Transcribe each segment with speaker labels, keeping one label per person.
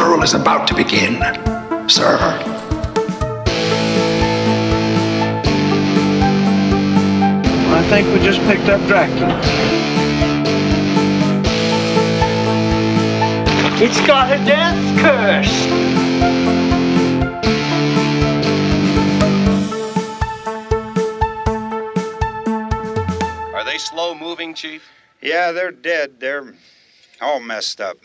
Speaker 1: funeral is about to begin, sir.
Speaker 2: I think we just picked up Dracula. It's got a death curse.
Speaker 3: Are they slow moving, Chief?
Speaker 4: Yeah, they're dead. They're all messed up.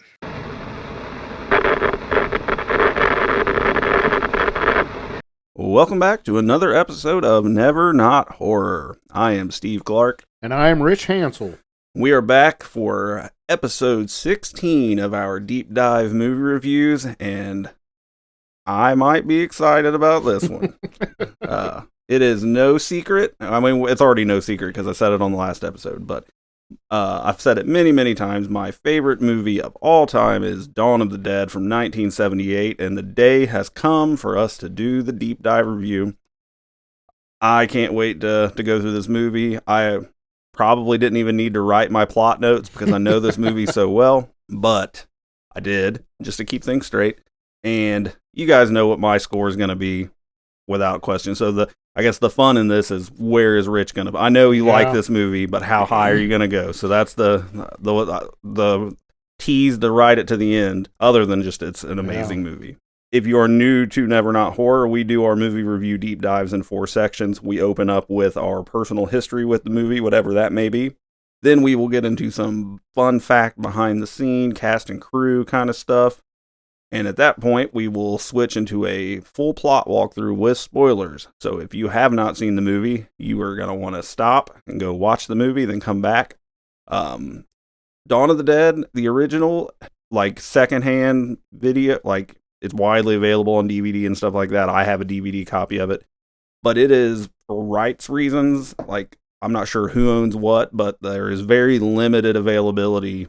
Speaker 5: Welcome back to another episode of Never Not Horror. I am Steve Clark.
Speaker 6: And I am Rich Hansel.
Speaker 5: We are back for episode 16 of our deep dive movie reviews, and I might be excited about this one. It is no secret. I mean, it's already no secret because I said it on the last episode, but I've said it many, many times. My favorite movie of all time is Dawn of the Dead from 1978, and the day has come for us to do the deep dive review. I can't wait to go through this movie. I probably didn't even need to write my plot notes because I know this movie so well, but I did, just to keep things straight. And you guys know what my score is going to be without question. So I guess the fun in this is, where is Rich going to be? I know you like this movie, but how high are you going to go? So that's the tease to ride it to the end, other than just it's an amazing movie. If you are new to Never Not Horror, we do our movie review deep dives in 4 sections. We open up with our personal history with the movie, whatever that may be. Then we will get into some fun fact behind the scene, cast and crew kind of stuff. And at that point, we will switch into a full plot walkthrough with spoilers. So if you have not seen the movie, you are going to want to stop and go watch the movie, then come back. Dawn of the Dead, the original, like secondhand video, like it's widely available on DVD and stuff like that. I have a DVD copy of it. But it is, for rights reasons, like I'm not sure who owns what, but there is very limited availability,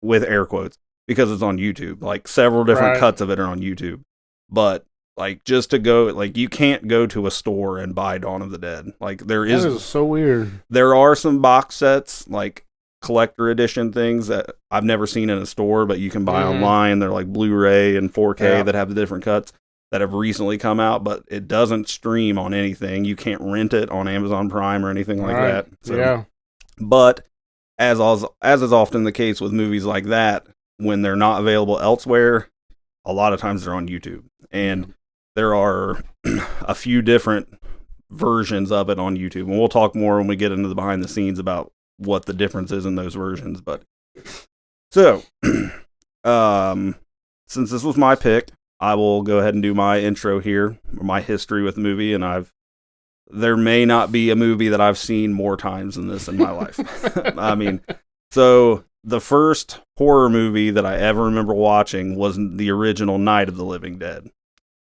Speaker 5: with air quotes, because it's on YouTube. Like several different cuts of it are on YouTube. But like just to go, like you can't go to a store and buy Dawn of the Dead. Like that is
Speaker 6: so weird.
Speaker 5: There are some box sets, like collector edition things that I've never seen in a store, but you can buy online. They're like Blu-ray and 4K that have the different cuts that have recently come out, but it doesn't stream on anything. You can't rent it on Amazon Prime or anything like that. So, but as is often the case with movies like that, when they're not available elsewhere, a lot of times they're on YouTube. And there are a few different versions of it on YouTube. And we'll talk more when we get into the behind the scenes about what the difference is in those versions. But so, since this was my pick, I will go ahead and do my intro here, my history with the movie. And there may not be a movie that I've seen more times than this in my life. I mean, so the first horror movie that I ever remember watching was the original Night of the Living Dead.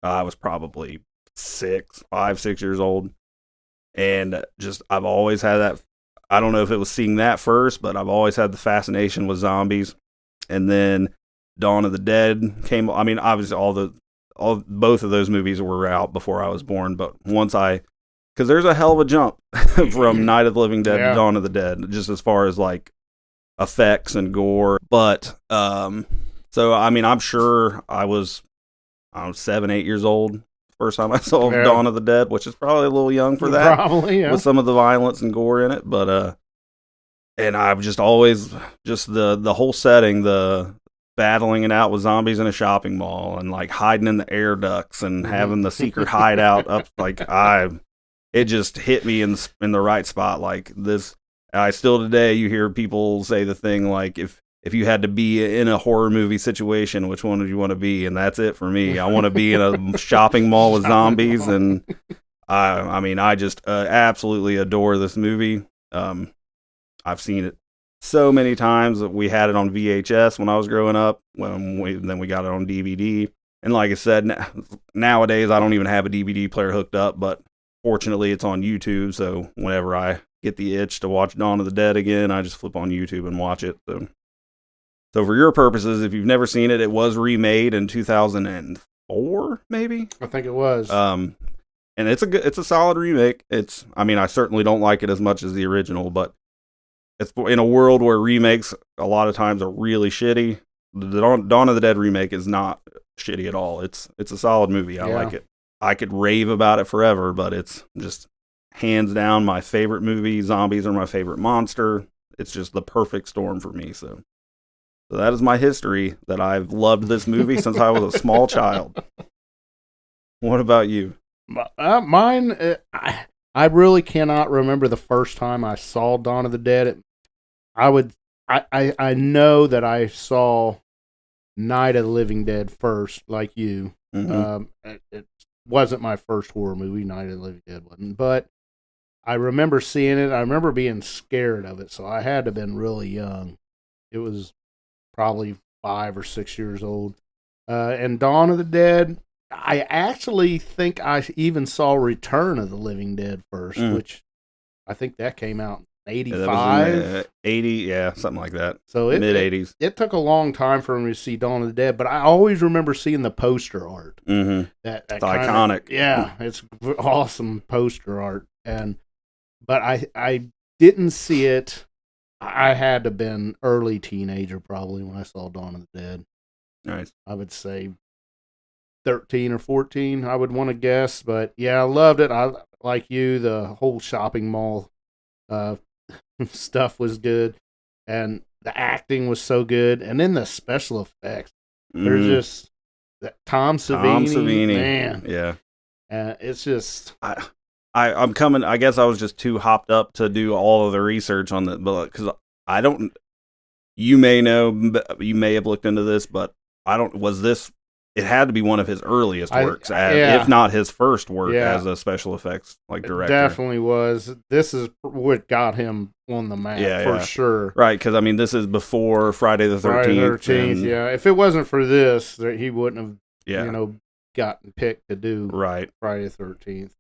Speaker 5: I was probably 5, 6 years old. And just, I've always had that, I don't know if it was seeing that first, but I've always had the fascination with zombies. And then Dawn of the Dead came, I mean, obviously both of those movies were out before I was born, but because there's a hell of a jump from Night of the Living Dead to Dawn of the Dead, just as far as like effects and gore. But so I mean, I'm sure I was 7, 8 years old first time I saw Dawn of the Dead, which is probably a little young for that,
Speaker 6: probably, with
Speaker 5: some of the violence and gore in it. But and I've just always just the whole setting, the battling it out with zombies in a shopping mall and like hiding in the air ducts and having the secret hideout up, like it just hit me in the right spot. Like this, I still today, you hear people say the thing like, if you had to be in a horror movie situation, which one would you want to be? And that's it for me. I want to be in a shopping mall with zombies. And I mean, I just absolutely adore this movie. I've seen it so many times. We had it on VHS when I was growing up, then we got it on DVD. And like I said, nowadays I don't even have a DVD player hooked up, but fortunately it's on YouTube. So whenever I get the itch to watch Dawn of the Dead again, I just flip on YouTube and watch it. So for your purposes, if you've never seen it, it was remade in 2004, maybe?
Speaker 6: I think it was.
Speaker 5: And it's a solid remake. I mean, I certainly don't like it as much as the original, but it's in a world where remakes a lot of times are really shitty. the Dawn of the Dead remake is not shitty at all. It's a solid movie. I like it. I could rave about it forever, but it's just hands down my favorite movie. Zombies are my favorite monster. It's just the perfect storm for me. So that is my history, that I've loved this movie since I was a small child. What about you?
Speaker 6: Mine, I really cannot remember the first time I saw Dawn of the Dead. I know that I saw Night of the Living Dead first, like you.
Speaker 5: Mm-hmm.
Speaker 6: It wasn't my first horror movie. Night of the Living Dead wasn't, but I remember seeing it. I remember being scared of it, so I had to have been really young. It was probably 5 or 6 years old. And Dawn of the Dead, I actually think I even saw Return of the Living Dead first, which I think that came out in 85.
Speaker 5: 80, yeah, something like that.
Speaker 6: So
Speaker 5: mid-80s.
Speaker 6: It took a long time for me to see Dawn of the Dead, but I always remember seeing the poster art.
Speaker 5: Mm-hmm.
Speaker 6: That
Speaker 5: it's iconic.
Speaker 6: Yeah, it's awesome poster art. But I didn't see it. I had to have been early teenager probably when I saw Dawn of the Dead.
Speaker 5: Nice.
Speaker 6: I would say 13 or 14, I would want to guess. But yeah, I loved it. I like you, the whole shopping mall stuff was good. And the acting was so good. And then the special effects. They're just Tom Savini. Man.
Speaker 5: Yeah.
Speaker 6: It's just...
Speaker 5: I'm coming. I guess I was just too hopped up to do all of the research on that, but because I don't. You may know. You may have looked into this, but I don't. Was this? It had to be one of his earliest works, if not his first work as a special effects director.
Speaker 6: It definitely was. This is what got him on the map for sure.
Speaker 5: Right, because I mean, this is before Friday the 13th.
Speaker 6: Friday the 13th. Yeah, if it wasn't for this, he wouldn't have. Gotten picked to do Friday the 13th.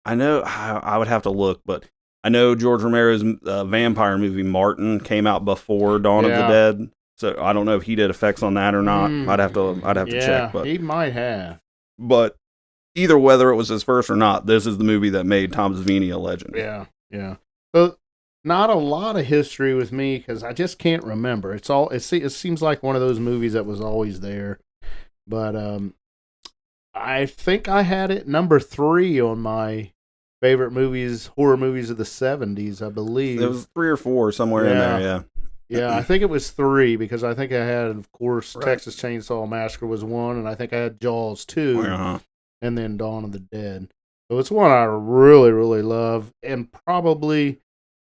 Speaker 5: I know I would have to look, but I know George Romero's vampire movie Martin came out before Dawn of the Dead, so I don't know if he did effects on that or not. I'd have to check. But
Speaker 6: he might have.
Speaker 5: But either whether it was his first or not, this is the movie that made Tom Savini a legend.
Speaker 6: Yeah. So not a lot of history with me because I just can't remember. It seems like one of those movies that was always there, but I think I had it number 3 on my favorite horror movies of the 70s, I believe.
Speaker 5: It was 3 or 4 somewhere in there,
Speaker 6: Yeah, I think it was 3 because I think I had, of course, Texas Chainsaw Massacre was 1, and I think I had Jaws 2, and then Dawn of the Dead. So it's one I really, really love, and probably,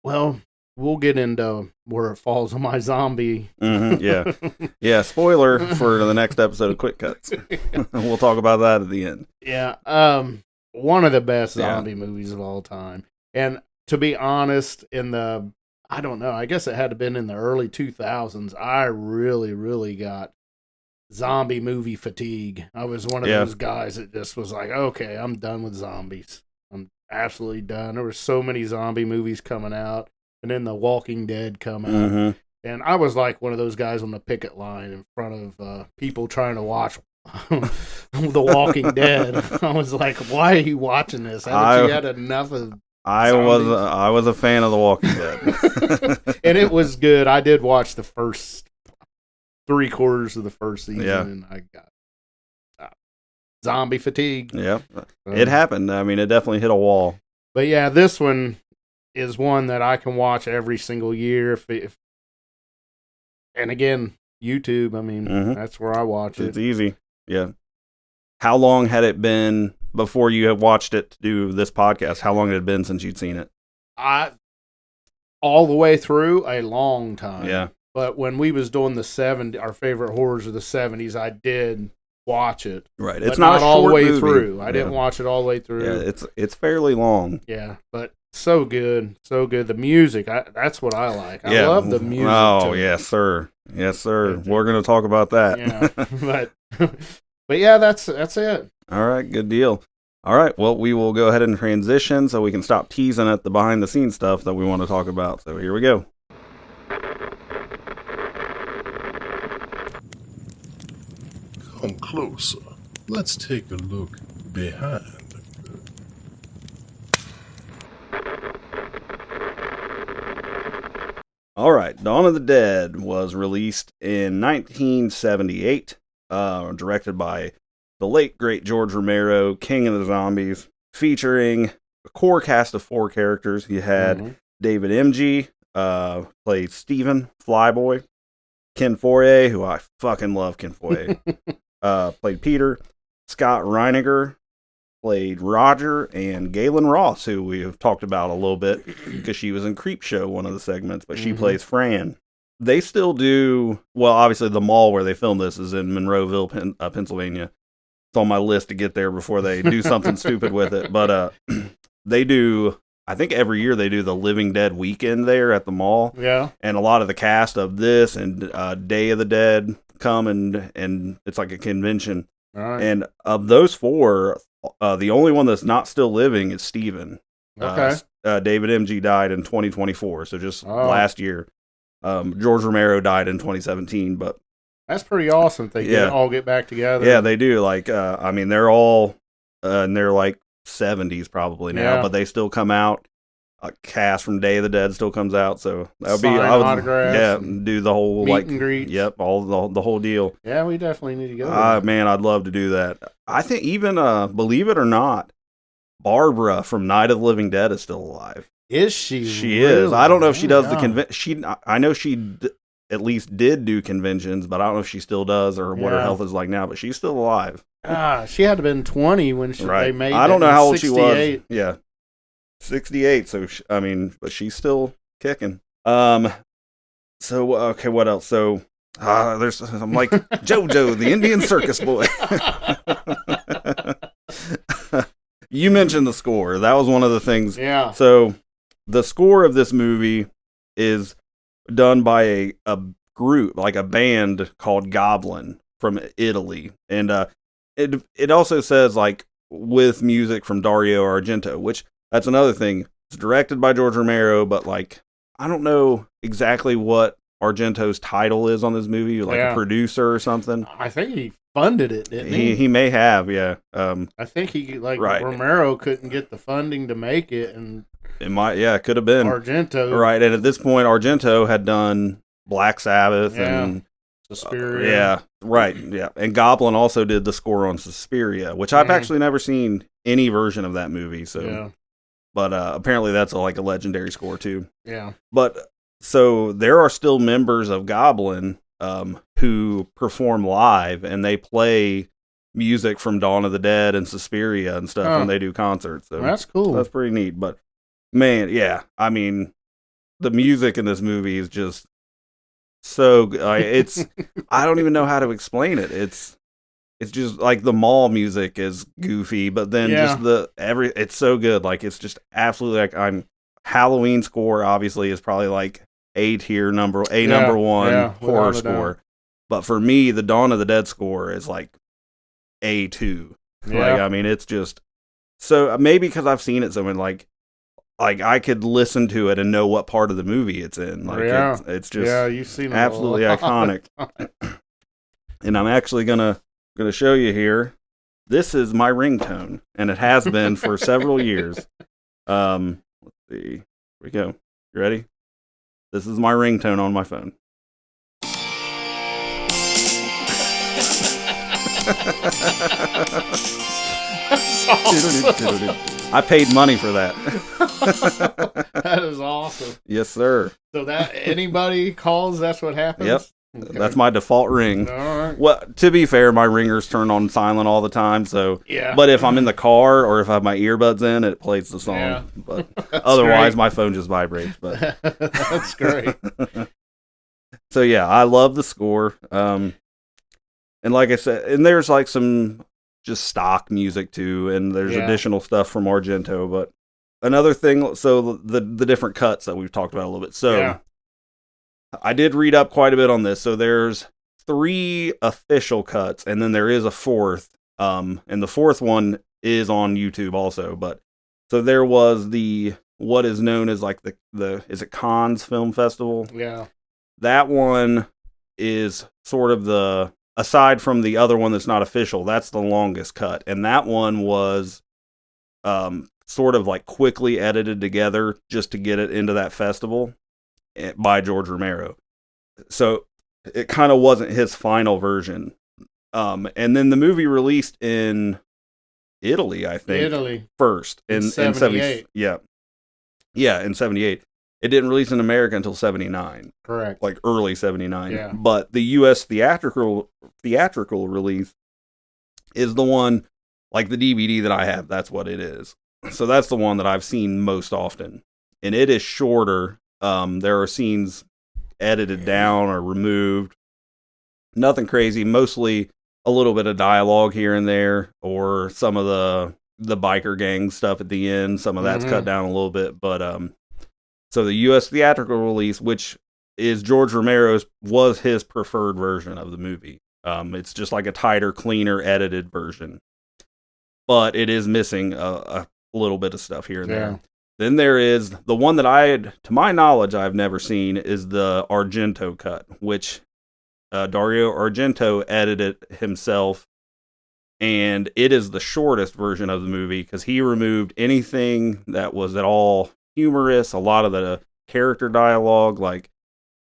Speaker 6: well, we'll get into where it falls on my zombie.
Speaker 5: Yeah. Spoiler for the next episode of Quick Cuts. We'll talk about that at the end.
Speaker 6: Yeah. One of the best zombie movies of all time. And to be honest, I don't know, I guess it had to have been in the early 2000s. I really, really got zombie movie fatigue. I was one of those guys that just was like, okay, I'm done with zombies. I'm absolutely done. There were so many zombie movies coming out. And then The Walking Dead come out. And I was like one of those guys on the picket line in front of people trying to watch The Walking Dead. I was like, why are you watching this? Haven't you had enough of zombies?
Speaker 5: I was a fan of The Walking Dead.
Speaker 6: And it was good. I did watch the first 3/4 of the first season, and I got zombie fatigue.
Speaker 5: Yeah, it happened. I mean, it definitely hit a wall.
Speaker 6: But yeah, this one is one that I can watch every single year. If and again, YouTube. I mean, that's where I watch it.
Speaker 5: It's easy. Yeah. How long had it been before you had watched it to do this podcast? How long had it been since you'd seen it?
Speaker 6: All the way through, a long time.
Speaker 5: Yeah.
Speaker 6: But when we was doing our favorite horrors of the 70s, I did watch it.
Speaker 5: Right. It's
Speaker 6: not all the way
Speaker 5: movie.
Speaker 6: through. I didn't watch it all the way through.
Speaker 5: Yeah, it's fairly long.
Speaker 6: Yeah, but so good. So good. The music, that's what I like. I love the music.
Speaker 5: Oh, yes, sir. Yes, sir. We're going to talk about that.
Speaker 6: Yeah. But yeah, that's it.
Speaker 5: All right, good deal. All right, well, we will go ahead and transition so we can stop teasing at the behind-the-scenes stuff that we want to talk about. So here we go.
Speaker 7: Come closer. Let's take a look behind the curtain.
Speaker 5: All right, Dawn of the Dead was released in 1978, directed by the late great George Romero, King of the Zombies, featuring a core cast of 4 characters. You had David M.G., played Steven Flyboy, Ken Foray, who I fucking love Ken Foray, played Peter, Scott Reiniger played Roger, and Galen Ross, who we have talked about a little bit because she was in Creepshow, one of the segments, but she plays Fran. They still do, well, obviously the mall where they filmed this is in Monroeville, Pennsylvania. It's on my list to get there before they do something stupid with it. But they do, I think every year they do the Living Dead weekend there at the mall.
Speaker 6: Yeah.
Speaker 5: And a lot of the cast of this and Day of the Dead come and it's like a convention.
Speaker 6: All right.
Speaker 5: And of those 4, the only one that's not still living is Steven.
Speaker 6: Okay.
Speaker 5: David M.G. died in 2024, so just last year. George Romero died in 2017, but
Speaker 6: that's pretty awesome. They all get back together.
Speaker 5: Yeah, they do. Like, I mean, they're all in their like 70s probably now, but they still come out. A cast from Day of the Dead still comes out, so that would be
Speaker 6: autographs,
Speaker 5: do the whole
Speaker 6: meet and greets.
Speaker 5: Yep, all the whole deal.
Speaker 6: Yeah, we definitely need to go.
Speaker 5: Man, I'd love to do that. I think even believe it or not, Barbara from Night of the Living Dead is still alive.
Speaker 6: Is she?
Speaker 5: She
Speaker 6: really?
Speaker 5: is. I don't know if she does the convention. I know she at least did do conventions, but I don't know if she still does or what her health is like now. But she's still alive.
Speaker 6: She had to have been 20 when they made.
Speaker 5: I don't know how old
Speaker 6: 68.
Speaker 5: she was. Yeah, 68. So I mean, but she's still kicking. So okay, what else? So I'm like JoJo, the Indian circus boy. You mentioned the score. That was one of the things.
Speaker 6: Yeah.
Speaker 5: So the score of this movie is done by a group, like a band called Goblin from Italy. And it also says like with music from Dario Argento, which that's another thing. It's directed by George Romero, but like I don't know exactly what Argento's title is on this movie, like a producer or something.
Speaker 6: I think he funded it, didn't he?
Speaker 5: He may have, yeah.
Speaker 6: I think he Romero couldn't get the funding to make it, and
Speaker 5: it might, it could have been
Speaker 6: Argento,
Speaker 5: right? And at this point, Argento had done Black Sabbath and
Speaker 6: Suspiria,
Speaker 5: and Goblin also did the score on Suspiria, which I've actually never seen any version of that movie. So, but apparently that's a legendary score too.
Speaker 6: Yeah,
Speaker 5: but. So there are still members of Goblin who perform live, and they play music from Dawn of the Dead and Suspiria and stuff when they do concerts. So
Speaker 6: that's cool.
Speaker 5: That's pretty neat. But man, I mean, the music in this movie is just so it's I don't even know how to explain it. It's just like the mall music is goofy, but then just it's so good. Like it's just absolutely like Halloween score obviously is probably like A tier number one horror score. But for me, the Dawn of the Dead score is like A2.
Speaker 6: Yeah.
Speaker 5: Like, I mean, it's just so maybe because I've seen it so many, like I could listen to it and know what part of the movie it's in. Like it's just
Speaker 6: you've seen it
Speaker 5: absolutely iconic. And I'm actually gonna show you here. This is my ringtone, and it has been for several years. Let's see. Here we go. You ready? This is my ringtone on my phone.
Speaker 6: That's awesome.
Speaker 5: I paid money for that.
Speaker 6: That is awesome.
Speaker 5: Yes, sir.
Speaker 6: So that anybody calls, that's what happens?
Speaker 5: Yep. Okay. That's my default ring.
Speaker 6: All right.
Speaker 5: Well, to be fair, my ringers turn on silent all the time. So, but if I'm in the car or if I have my earbuds in, it plays the song. Yeah. But otherwise, my phone just vibrates. But
Speaker 6: that's great.
Speaker 5: So yeah, I love the score. And like I said, and there's like some just stock music too, and there's additional stuff from Argento. But another thing, so the different cuts that we've talked about a little bit. So. I did read up quite a bit on this. So there's 3 official cuts, and then there is a 4th. And the 4th one is on YouTube also. But so there was what is known as like the is it Cannes Film Festival? Yeah. That one is sort of aside from the other one that's not official, that's the longest cut. And that one was sort of like quickly edited together just to get it into that festival. by George Romero. So it kind of wasn't his final version. And then the movie released in Italy, I think.
Speaker 6: Italy.
Speaker 5: First. In
Speaker 6: 78.
Speaker 5: Yeah. Yeah, in 78. It didn't release in America until 79.
Speaker 6: Correct.
Speaker 5: Like early 79.
Speaker 6: Yeah.
Speaker 5: But the US theatrical release is the one, like the DVD that I have, that's what it is. So that's the one that I've seen most often. And it is shorter. There are scenes edited down or removed. Nothing crazy, mostly a little bit of dialogue here and there, or some of the biker gang stuff at the end. Some of that's cut down a little bit, but so the U.S. theatrical release, which is George Romero's, was his preferred version of the movie. It's just like a tighter, cleaner, edited version, but it is missing a little bit of stuff here and there. Then there is the one that to my knowledge, I've never seen, is the Argento cut, which Dario Argento edited himself, and it is the shortest version of the movie because he removed anything that was at all humorous, a lot of the character dialogue. Like,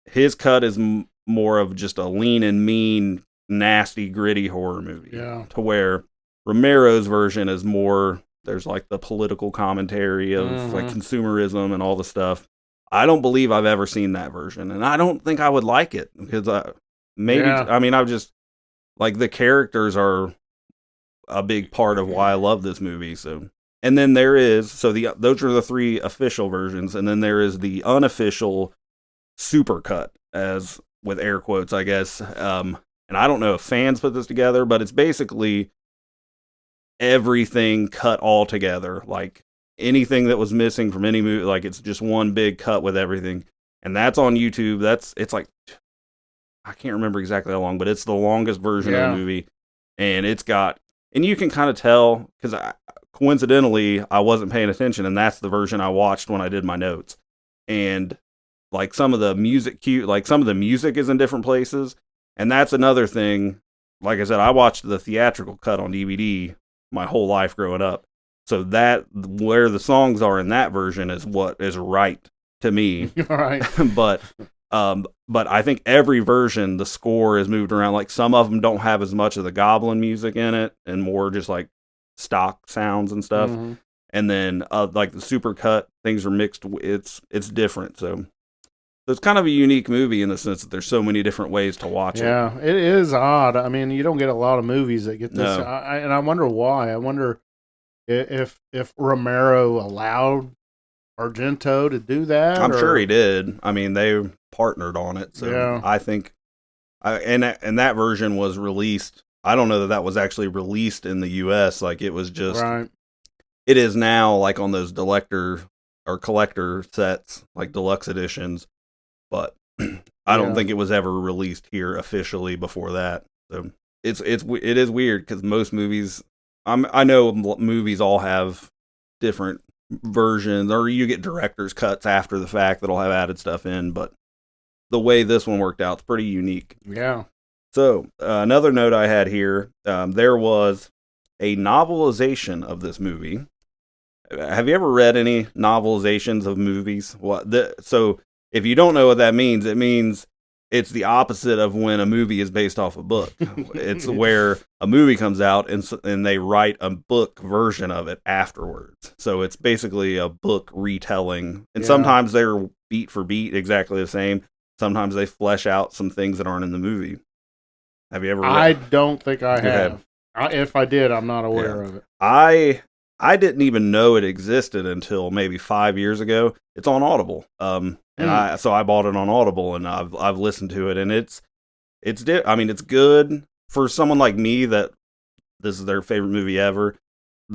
Speaker 5: his cut is more of just a lean and mean, nasty, gritty horror movie.
Speaker 6: Yeah.
Speaker 5: To where Romero's version is more, there's like the political commentary of like consumerism and all the stuff. I don't believe I've ever seen that version, and I don't think I would like it because I've just, like, the characters are a big part of why I love this movie. So, and then there is, those are the 3 official versions, and then there is the unofficial super cut, as with air quotes, I guess. And I don't know if fans put this together, but it's basically everything cut all together, like anything that was missing from any movie, like it's just one big cut with everything, and that's on YouTube. It's like, I can't remember exactly how long, but it's the longest version of the movie, and and you can kind of tell because coincidentally I wasn't paying attention, and that's the version I watched when I did my notes, and like some of the music some of the music is in different places, and that's another thing. Like I said, I watched the theatrical cut on DVD my whole life growing up. So that where the songs are in that version is what is right to me.
Speaker 6: All right.
Speaker 5: But I think every version, the score is moved around. Like, some of them don't have as much of the goblin music in it and more just like stock sounds and stuff. And then like the super cut, things are mixed. It's different. So it's kind of a unique movie in the sense that there's so many different ways to watch it.
Speaker 6: Yeah, it is odd. I mean, you don't get a lot of movies that get this.
Speaker 5: No.
Speaker 6: And I wonder why. I wonder if Romero allowed Argento to do that.
Speaker 5: I'm sure he did. I mean, they partnered on it. So I think, and that version was released. I don't know that was actually released in the U.S. Like, it was just, it is now like on those collector sets, like deluxe editions. But I don't think it was ever released here officially before that. So it is weird because most movies, I know movies all have different versions, or you get director's cuts after the fact that'll have added stuff in. But the way this one worked out is pretty unique.
Speaker 6: Yeah.
Speaker 5: So another note I had here, there was a novelization of this movie. Have you ever read any novelizations of movies? So if you don't know what that means, it means it's the opposite of when a movie is based off a book. It's where a movie comes out and they write a book version of it afterwards. So it's basically a book retelling. And sometimes they're beat for beat exactly the same. Sometimes they flesh out some things that aren't in the movie. Have you ever read?
Speaker 6: I don't think I have. If I did, I'm not aware of it.
Speaker 5: I didn't even know it existed until maybe 5 years ago. It's on Audible. So I bought it on Audible, and I've listened to it, and it's good for someone like me that this is their favorite movie ever.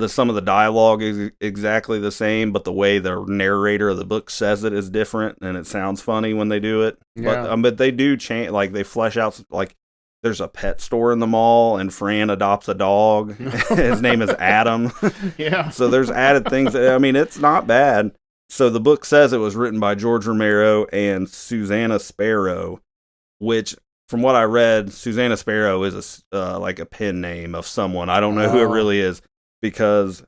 Speaker 5: Some of the dialogue is exactly the same, but the way the narrator of the book says it is different, and it sounds funny when they do it.
Speaker 6: Yeah.
Speaker 5: But they do change, like they flesh out, like there's a pet store in the mall, and Fran adopts a dog. His name is Adam.
Speaker 6: Yeah.
Speaker 5: So there's added things. It's not bad. So the book says it was written by George Romero and Susanna Sparrow, which, from what I read, Susanna Sparrow is like a pen name of someone. I don't know who it really is, because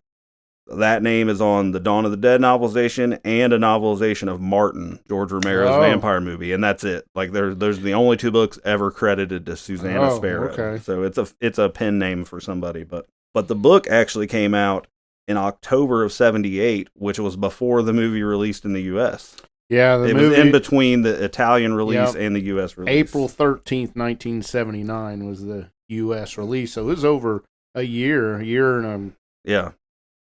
Speaker 5: that name is on the Dawn of the Dead novelization and a novelization of Martin, George Romero's vampire movie, and that's it. Like those are the only 2 books ever credited to Susanna Sparrow.
Speaker 6: Okay.
Speaker 5: So it's a pen name for somebody, but the book actually came out in October of '78, which was before the movie released in the U.S.
Speaker 6: Yeah,
Speaker 5: it was in between the Italian release and the U.S. release.
Speaker 6: April 13th, 1979 was the U.S. release, so it was over a year and a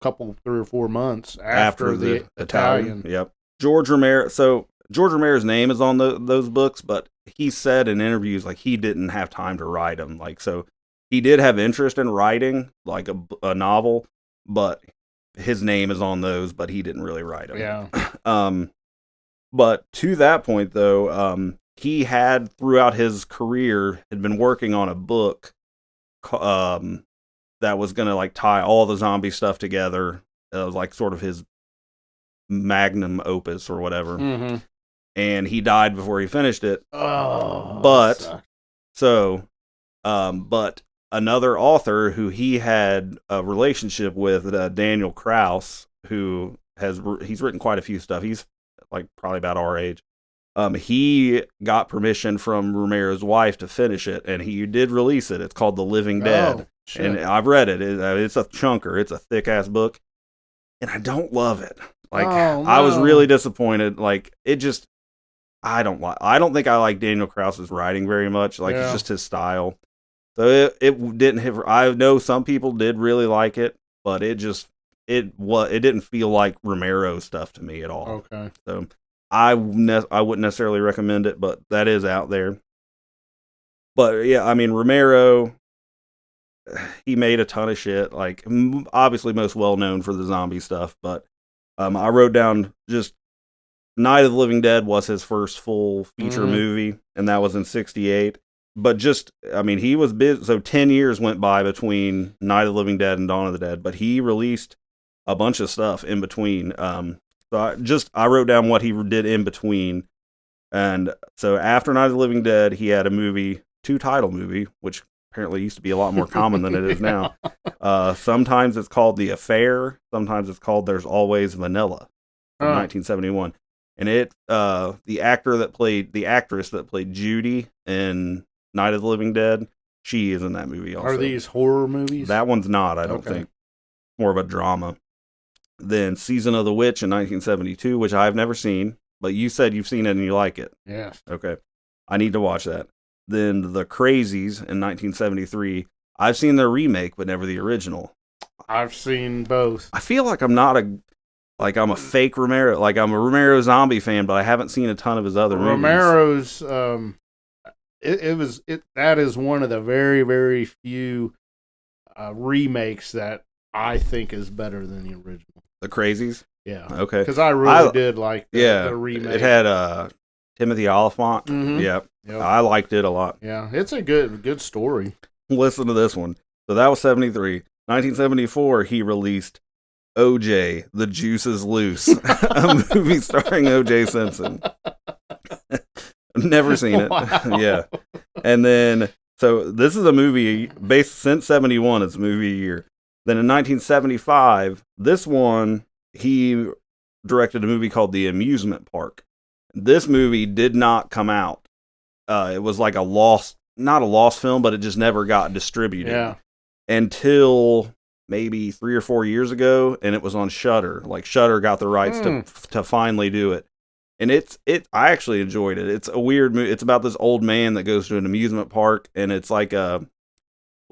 Speaker 6: couple, 3 or 4 months after the Italian.
Speaker 5: Yep. George Romero. So George Romero's name is on those books, but he said in interviews like he didn't have time to write them. Like, so he did have interest in writing like a novel, but his name is on those, but he didn't really write them.
Speaker 6: Yeah.
Speaker 5: But to that point, though, he had throughout his career had been working on a book that was going to like tie all the zombie stuff together. It was like sort of his magnum opus or whatever.
Speaker 6: Mm-hmm.
Speaker 5: And he died before he finished it.
Speaker 6: Oh,
Speaker 5: but but another author who he had a relationship with, Daniel Kraus, who he's written quite a few stuff. He's like probably about our age. He got permission from Romero's wife to finish it, and he did release it. It's called The Living Dead, and I've read it. It's a chunker. It's a thick ass book, and I don't love it. Like, I was really disappointed. Like, it just, I don't think I like Daniel Kraus's writing very much. Like, it's just his style. So it didn't hit. I know some people did really like it, but it didn't feel like Romero stuff to me at all.
Speaker 6: Okay.
Speaker 5: So I wouldn't necessarily recommend it, but that is out there. But yeah, I mean, Romero, he made a ton of shit. Like, obviously most well known for the zombie stuff, but I wrote down just Night of the Living Dead was his first full feature movie, and that was in '68. But just, I mean, he was busy. So 10 years went by between Night of the Living Dead and Dawn of the Dead, but he released a bunch of stuff in between. So I wrote down what he did in between. And so after Night of the Living Dead, he had a movie, 2-title movie, which apparently used to be a lot more common than it is now. Sometimes it's called The Affair. Sometimes it's called There's Always Vanilla from 1971. And the actress that played Judy in Night of the Living Dead, she is in that movie also.
Speaker 6: Are these horror movies?
Speaker 5: That one's not, I don't think. More of a drama. Then Season of the Witch in 1972, which I've never seen, but you said you've seen it and you like it.
Speaker 6: Yes.
Speaker 5: Okay. I need to watch that. Then The Crazies in 1973. I've seen their remake, but never the original.
Speaker 6: I've seen both.
Speaker 5: I feel like I'm a fake Romero. Like, I'm a Romero zombie fan, but I haven't seen a ton of his other movies.
Speaker 6: Romero's, that is one of the very, very few remakes that I think is better than the original.
Speaker 5: The Crazies?
Speaker 6: Yeah.
Speaker 5: Okay.
Speaker 6: Because I really did like the remake.
Speaker 5: It had Timothy Oliphant.
Speaker 6: Mm-hmm.
Speaker 5: Yep. I liked it a lot.
Speaker 6: Yeah, it's a good story.
Speaker 5: Listen to this one. So that was 73. 1974, he released O.J. The Juice is Loose, a movie starring O.J. Simpson. Never seen it.
Speaker 6: Wow.
Speaker 5: Yeah. And then, so this is a movie based since 71. It's a movie a year. Then in 1975, this one, he directed a movie called The Amusement Park. This movie did not come out. It was like not a lost film, but it just never got distributed until maybe 3 or 4 years ago, and it was on Shudder. Like, Shudder got the rights to finally do it. And I actually enjoyed it. It's a weird movie. It's about this old man that goes to an amusement park, and it's like a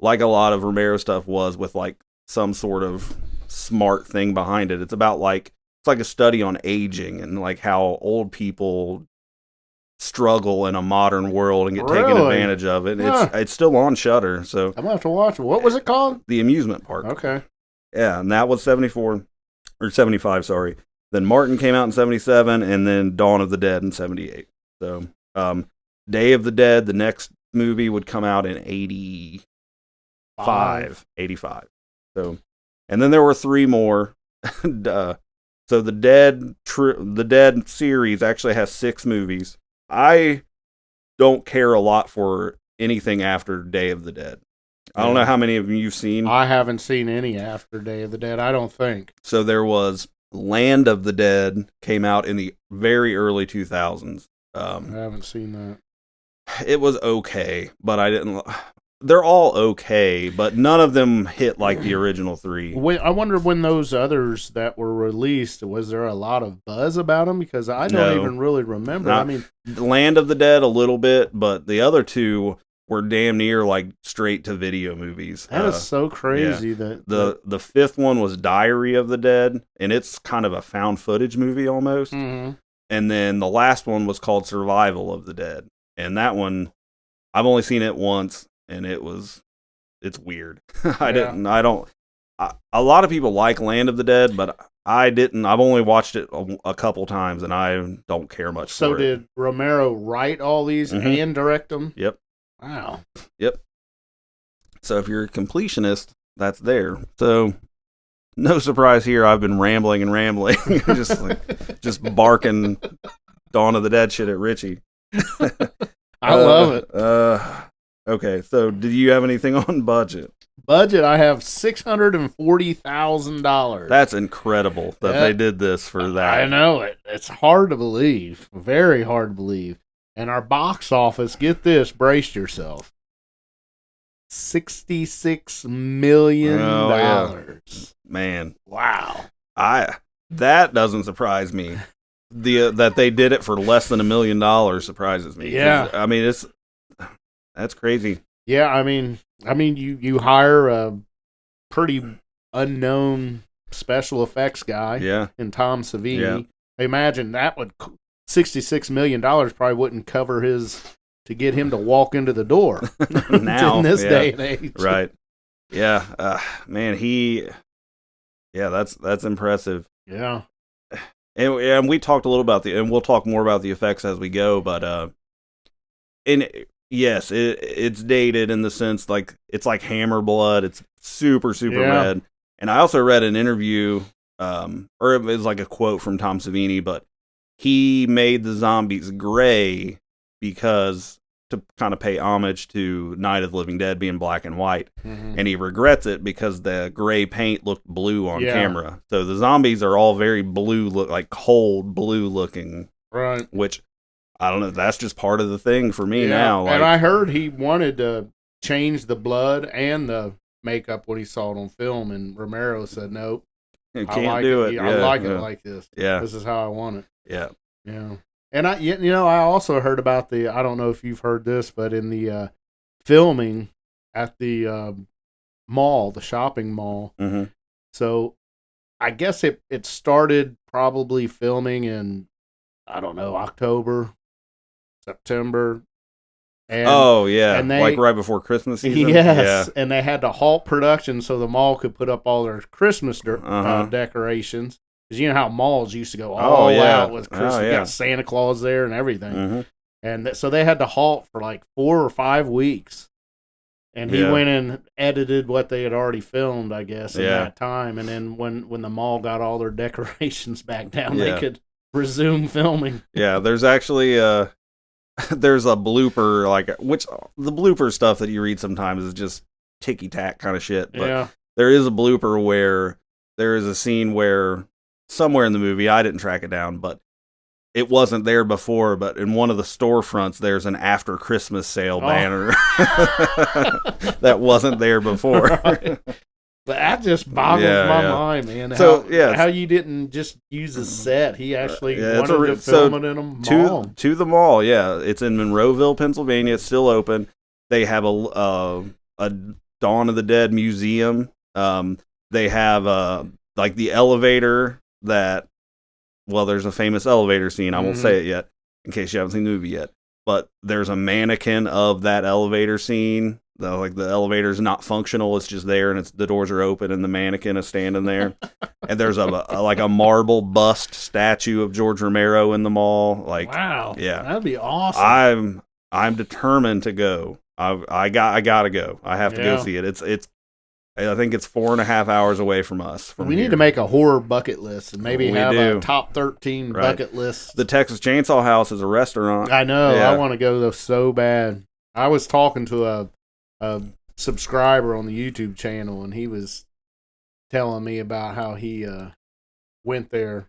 Speaker 5: lot of Romero stuff was, with like some sort of smart thing behind it. It's about it's like a study on aging and like how old people struggle in a modern world and get taken advantage of it. It's still on Shudder, so
Speaker 6: I'm gonna have to watch it. What was it called?
Speaker 5: The Amusement Park.
Speaker 6: Okay.
Speaker 5: Yeah, and that was 74 or 75, sorry. Then Martin came out in 77, and then Dawn of the Dead in 78. So, Day of the Dead, the next movie, would come out in 85. So, and then there were 3 more. So the Dead series actually has 6 movies. I don't care a lot for anything after Day of the Dead. I don't know how many of you've seen.
Speaker 6: I haven't seen any after Day of the Dead, I don't think.
Speaker 5: So there was Land of the Dead, came out in the very early 2000s.
Speaker 6: I haven't seen that.
Speaker 5: It was okay, but I didn't. They're all okay, but none of them hit like the original three.
Speaker 6: I wonder when those others that were released, was there a lot of buzz about them? Because I don't
Speaker 5: No.
Speaker 6: even really remember.
Speaker 5: Not-
Speaker 6: I mean,
Speaker 5: Land of the Dead a little bit, but the other two were damn near like straight to video movies.
Speaker 6: that is so crazy that
Speaker 5: The fifth one was Diary of the Dead, and it's kind of a found footage movie almost.
Speaker 6: Mhm.
Speaker 5: And then the last one was called Survival of the Dead, and that one I've only seen it once, and it's weird. A lot of people like Land of the Dead, but I didn't. I've only watched it a couple times, and I don't care much
Speaker 6: So
Speaker 5: for it.
Speaker 6: did Romero write all these
Speaker 5: Mhm.
Speaker 6: and direct them?
Speaker 5: Yep.
Speaker 6: Wow.
Speaker 5: Yep. So if you're a completionist, that's there. So no surprise here. I've been rambling and rambling, just barking Dawn of the Dead shit at Richie.
Speaker 6: I love it.
Speaker 5: Okay. So did you have anything on budget?
Speaker 6: Budget, I have $640,000.
Speaker 5: That's incredible that
Speaker 6: Yeah.
Speaker 5: they did this for that.
Speaker 6: I know it. It's hard to believe. Very hard to believe. And our box office, get this, brace yourself. $66 million.
Speaker 5: Oh, yeah. Man,
Speaker 6: Wow.
Speaker 5: that doesn't surprise me. That they did it for less than $1 million surprises me. 'Cause,
Speaker 6: Yeah.
Speaker 5: I mean that's crazy.
Speaker 6: Yeah, I mean you hire a pretty unknown special effects guy
Speaker 5: Yeah.
Speaker 6: in Tom Savini.
Speaker 5: Yeah.
Speaker 6: Imagine that would $66 million probably wouldn't cover to get him to walk into the door
Speaker 5: Now
Speaker 6: in this
Speaker 5: yeah.
Speaker 6: day and age.
Speaker 5: Right. Yeah. Man, that's impressive.
Speaker 6: Yeah.
Speaker 5: And we talked a little about and we'll talk more about the effects as we go, but and yes, it's dated in the sense like it's like Hammer Blood. It's super
Speaker 6: Yeah.
Speaker 5: red. And I also read an interview, or it was like a quote from Tom Savini, but he made the zombies gray because to kind of pay homage to Night of the Living Dead being black and white.
Speaker 6: Mhm.
Speaker 5: And he regrets it because the gray paint looked blue on
Speaker 6: Yeah.
Speaker 5: camera. So the zombies are all very blue, like cold blue looking,
Speaker 6: Right.
Speaker 5: which I don't know. That's just part of the thing for me
Speaker 6: Yeah.
Speaker 5: now. Like,
Speaker 6: And I heard he wanted to change the blood and the makeup when he saw it on film, and Romero said, "Nope,
Speaker 5: you
Speaker 6: I
Speaker 5: can't
Speaker 6: like
Speaker 5: do
Speaker 6: it.
Speaker 5: it.
Speaker 6: I
Speaker 5: Yeah,
Speaker 6: like
Speaker 5: yeah.
Speaker 6: it like this.
Speaker 5: Yeah.
Speaker 6: This is how I want it."
Speaker 5: Yeah.
Speaker 6: Yeah. And I also heard about I don't know if you've heard this, but in the filming at the mall, the shopping mall.
Speaker 5: Mm-hmm.
Speaker 6: So I guess it started probably filming in, I don't know, October, September. And
Speaker 5: Oh yeah,
Speaker 6: and they-
Speaker 5: like right before Christmas season.
Speaker 6: yes, and they had to halt production so the mall could put up all their Christmas
Speaker 5: Uh-huh.
Speaker 6: decorations. Because you know how malls used to go all
Speaker 5: yeah.
Speaker 6: out with Christmas.
Speaker 5: Oh,
Speaker 6: You
Speaker 5: yeah.
Speaker 6: got Santa Claus there and everything.
Speaker 5: Mm-hmm.
Speaker 6: And so they had to halt for like 4 or 5 weeks. And he
Speaker 5: Yeah.
Speaker 6: went and edited what they had already filmed, I guess, in
Speaker 5: Yeah.
Speaker 6: that time. And then when the mall got all their decorations back down,
Speaker 5: Yeah.
Speaker 6: they could resume filming.
Speaker 5: Yeah, there's actually there's a blooper, like, which the blooper stuff that you read sometimes is just ticky tack kind of shit. But
Speaker 6: Yeah.
Speaker 5: there is a blooper where there is a scene where somewhere in the movie, I didn't track it down, but it wasn't there before, but in one of the storefronts, there's an after Christmas sale banner that wasn't there before.
Speaker 6: Right. But that just boggles
Speaker 5: Yeah,
Speaker 6: my
Speaker 5: yeah.
Speaker 6: mind, man.
Speaker 5: So,
Speaker 6: how,
Speaker 5: yeah,
Speaker 6: how you didn't just use a set. He actually
Speaker 5: Yeah, it's
Speaker 6: wanted
Speaker 5: a-
Speaker 6: to film
Speaker 5: so
Speaker 6: it in a mall.
Speaker 5: to the mall, yeah. It's in Monroeville, Pennsylvania. It's still open. They have a Dawn of the Dead museum. They have like the elevator that, well, there's a famous elevator scene. I won't say it yet in case you haven't seen the movie yet. But there's a mannequin of that elevator scene. The elevator's not functional. It's just there, and the doors are open, and the mannequin is standing there. And there's a marble bust statue of George Romero in the mall. Like,
Speaker 6: Wow.
Speaker 5: yeah.
Speaker 6: That'd be awesome.
Speaker 5: I'm determined to go. I gotta go. I have to
Speaker 6: Yeah.
Speaker 5: go see it. It's I think it's 4.5 hours away from us.
Speaker 6: We need to make a horror bucket list and maybe
Speaker 5: We
Speaker 6: have
Speaker 5: do.
Speaker 6: a top 13
Speaker 5: Right.
Speaker 6: bucket list.
Speaker 5: The Texas Chainsaw House is a restaurant.
Speaker 6: I know.
Speaker 5: Yeah.
Speaker 6: I want to go though so bad. I was talking to a subscriber on the YouTube channel, and he was telling me about how he went there,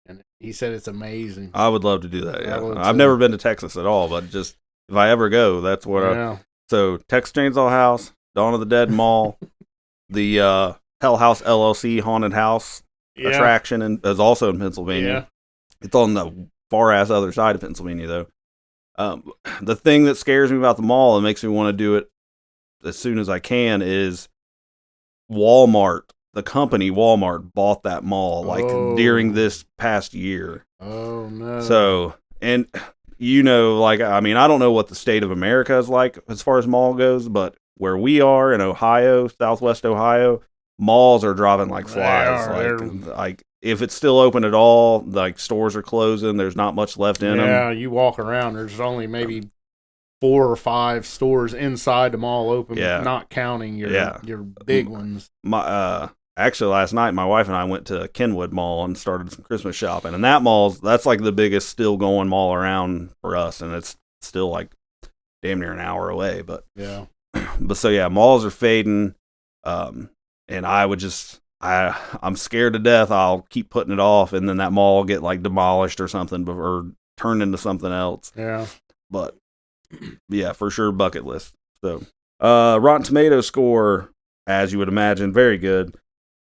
Speaker 6: and he said it's amazing.
Speaker 5: I would love to do that.
Speaker 6: I
Speaker 5: Yeah,
Speaker 6: would
Speaker 5: I've
Speaker 6: too.
Speaker 5: never been to Texas at all, but just if I ever go, that's what.
Speaker 6: Yeah.
Speaker 5: So Texas Chainsaw House, Dawn of the Dead Mall, the Hell House LLC haunted house attraction, and is also in Pennsylvania.
Speaker 6: Yeah.
Speaker 5: It's on the far ass other side of Pennsylvania, though. The thing that scares me about the mall and makes me want to do it as soon as I can is Walmart. The company Walmart bought that mall during this past year.
Speaker 6: Oh no.
Speaker 5: So, and I don't know what the state of America is like as far as mall goes, but where we are in Ohio, Southwest Ohio, malls are dropping like flies. Like if it's still open at all, like stores are closing. There's not much left in them.
Speaker 6: Yeah, you walk around. There's only maybe 4 or 5 stores inside the mall open, not counting your big ones.
Speaker 5: Actually, last night my wife and I went to Kenwood Mall and started some Christmas shopping, and that's like the biggest still going mall around for us, and it's still like damn near an hour away. But
Speaker 6: yeah,
Speaker 5: malls are fading, and I'm scared to death. I'll keep putting it off, and then that mall will get like demolished or something, or turned into something else.
Speaker 6: Yeah,
Speaker 5: but yeah, for sure, bucket list. So, Rotten Tomatoes score, as you would imagine, very good.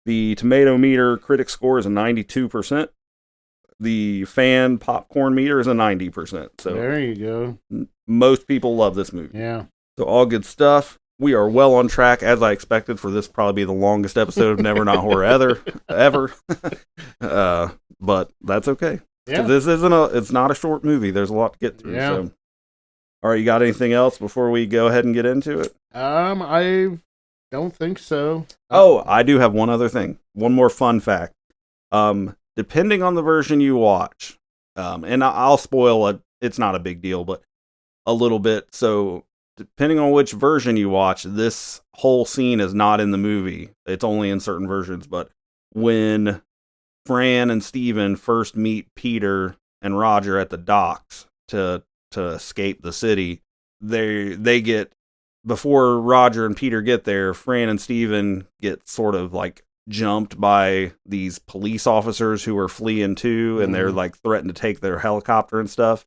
Speaker 5: The tomato meter critic score is a 92%. The fan popcorn meter is a 90%. So
Speaker 6: there you go.
Speaker 5: Most people love this movie.
Speaker 6: Yeah.
Speaker 5: So all good stuff. We are well on track, as I expected, for this probably be the longest episode of Never Not Horror ever. But that's okay.
Speaker 6: Yeah.
Speaker 5: This it's not a short movie. There's a lot to get through.
Speaker 6: Yeah.
Speaker 5: So. All right, you got anything else before we go ahead and get into it?
Speaker 6: I don't think so.
Speaker 5: Oh, I do have one other thing. One more fun fact. Depending on the version you watch, and I'll spoil it. It's not a big deal, but a little bit. So depending on which version you watch, this whole scene is not in the movie. It's only in certain versions. But when Fran and Steven first meet Peter and Roger at the docks to escape the city, they get, before Roger and Peter get there, Fran and Steven get sort of like jumped by these police officers who are fleeing too, and they're like threatened to take their helicopter and stuff.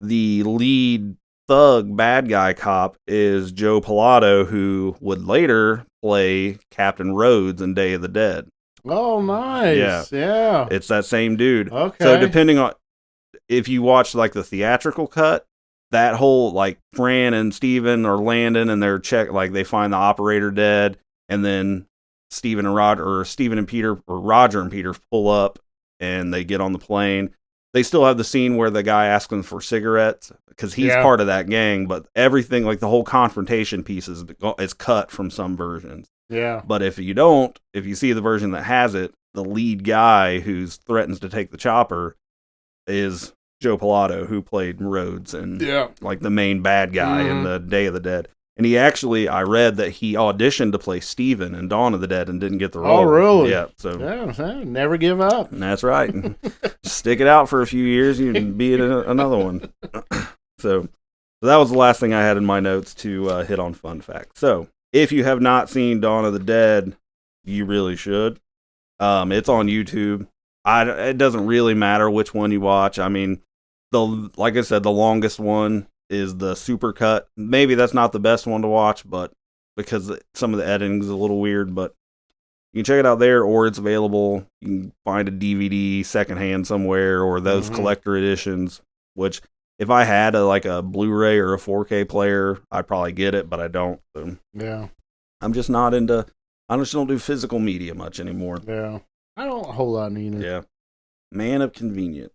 Speaker 5: The lead thug bad guy cop is Joe Pilato, who would later play Captain Rhodes in Day of the Dead.
Speaker 6: Oh, nice. Yeah.
Speaker 5: It's that same dude.
Speaker 6: Okay.
Speaker 5: So depending on if you watch like the theatrical cut, that whole like Fran and Steven are landing and they're they find the operator dead, and then Steven and Peter, or Roger and Peter, pull up and they get on the plane. They still have the scene where the guy asks them for cigarettes because he's part of that gang, but everything, like the whole confrontation piece is cut from some versions.
Speaker 6: Yeah.
Speaker 5: But if you see the version that has it, the lead guy who threatens to take the chopper is Joe Pilato, who played Rhodes and like the main bad guy in the Day of the Dead. And I read that he auditioned to play Steven in Dawn of the Dead and didn't get the role.
Speaker 6: Oh, really?
Speaker 5: Yeah. So
Speaker 6: never give up.
Speaker 5: That's right. Stick it out for a few years, you can be in another one. So that was the last thing I had in my notes to hit on fun facts. So if you have not seen Dawn of the Dead, you really should. It's on YouTube. It doesn't really matter which one you watch. I mean, like I said, the longest one is the supercut. Maybe that's not the best one to watch, but because some of the editing is a little weird, but you can check it out there, or it's available. You can find a DVD secondhand somewhere, or those collector editions, which if I had a Blu-ray or a 4K player, I'd probably get it, but I don't. So
Speaker 6: yeah.
Speaker 5: I just don't do physical media much anymore.
Speaker 6: Yeah. I don't a whole lot either.
Speaker 5: Yeah. Man of convenience.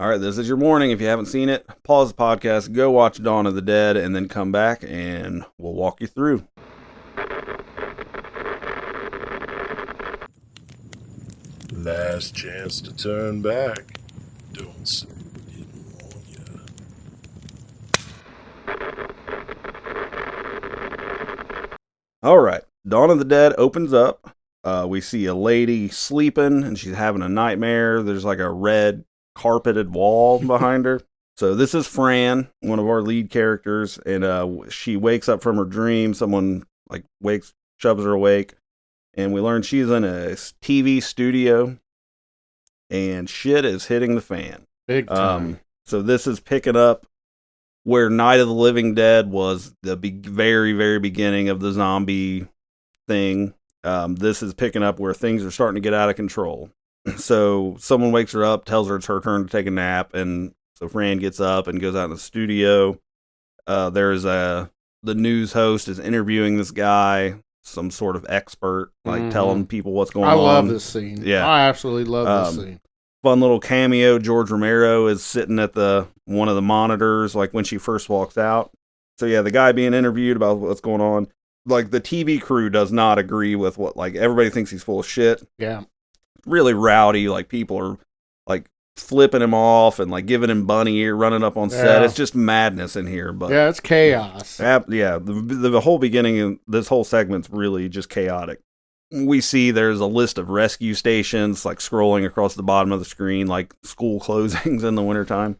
Speaker 5: All right, this is your warning. If you haven't seen it, pause the podcast, go watch Dawn of the Dead, and then come back and we'll walk you through.
Speaker 7: Last chance to turn back. Don't say we didn't warn ya.
Speaker 5: All right, Dawn of the Dead opens up. We see a lady sleeping, and she's having a nightmare. There's like a red carpeted wall behind her. So this is Fran, one of our lead characters, and she wakes up from her dream. Someone like shoves her awake, and we learn she's in a TV studio, and shit is hitting the fan.
Speaker 6: Big time.
Speaker 5: So this is picking up where Night of the Living Dead was the very, very beginning of the zombie thing. This is picking up where things are starting to get out of control. So someone wakes her up, tells her it's her turn to take a nap, and so Fran gets up and goes out in the studio. The news host is interviewing this guy, some sort of expert, like telling people what's going on.
Speaker 6: I love this scene.
Speaker 5: Yeah.
Speaker 6: I absolutely love this scene.
Speaker 5: Fun little cameo. George Romero is sitting at one of the monitors, like when she first walks out. So yeah, the guy being interviewed about what's going on. Like the TV crew does not agree with what, like everybody thinks he's full of shit.
Speaker 6: Yeah.
Speaker 5: Really rowdy, like people are like flipping him off and like giving him bunny ear, running up on set. It's just madness in here. But
Speaker 6: yeah, it's chaos.
Speaker 5: Yeah, the whole beginning of this whole segment's really just chaotic. We see there's a list of rescue stations like scrolling across the bottom of the screen, like school closings in the wintertime.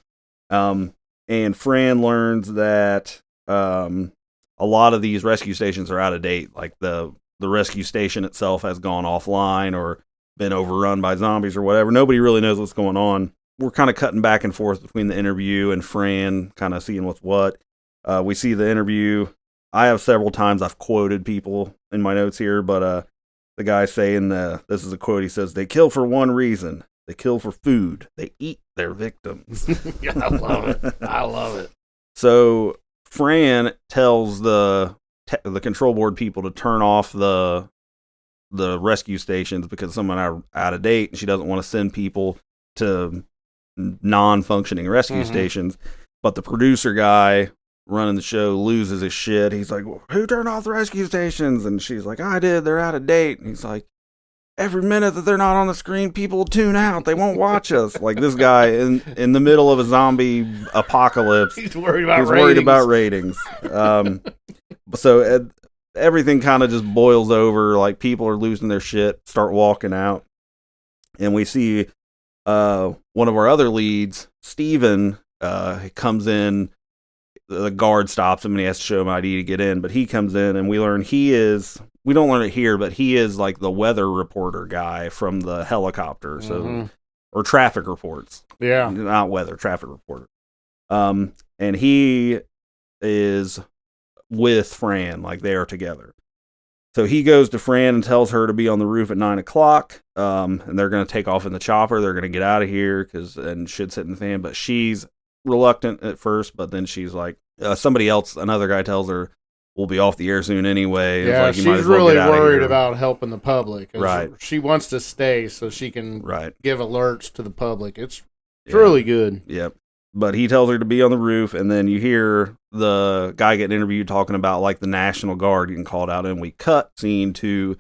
Speaker 5: And Fran learns that a lot of these rescue stations are out of date. Like the rescue station itself has gone offline or been overrun by zombies or whatever. Nobody really knows what's going on. We're kind of cutting back and forth between the interview and Fran, kind of seeing what's what. We see the interview. I have several times I've quoted people in my notes here, but the guy saying, this is a quote, he says, "They kill for one reason. They kill for food. They eat their victims."
Speaker 6: Yeah, I love it. I love it.
Speaker 5: So Fran tells the control board people to turn off the rescue stations because someone are out of date, and she doesn't want to send people to non-functioning rescue stations. But the producer guy running the show loses his shit. He's like, "Who turned off the rescue stations?" And she's like, "I did. They're out of date." And he's like, "Every minute that they're not on the screen, people tune out. They won't watch us." Like this guy in the middle of a zombie apocalypse.
Speaker 6: He's worried about
Speaker 5: ratings. So everything kind of just boils over. Like people are losing their shit, start walking out. And we see one of our other leads, Steven, comes in. The guard stops him and he has to show him ID to get in, but he comes in and we learn we don't learn it here, but he is like the weather reporter guy from the helicopter. So, or traffic reports. Yeah. Not weather, traffic reporter. And he is with Fran, like they are together. So he goes to Fran and tells her to be on the roof at 9:00. And they're going to take off in the chopper. They're going to get out of here and shit's hitting the fan, but she's reluctant at first, but then she's like, another guy tells her, "We'll be off the air soon anyway."
Speaker 6: Yeah,
Speaker 5: like,
Speaker 6: she's really worried about helping the public.
Speaker 5: Right.
Speaker 6: She wants to stay so she can give alerts to the public. It's
Speaker 5: Yeah.
Speaker 6: really good.
Speaker 5: Yep. But he tells her to be on the roof, and then you hear the guy getting interviewed talking about like the National Guard getting called out, and we cut scene to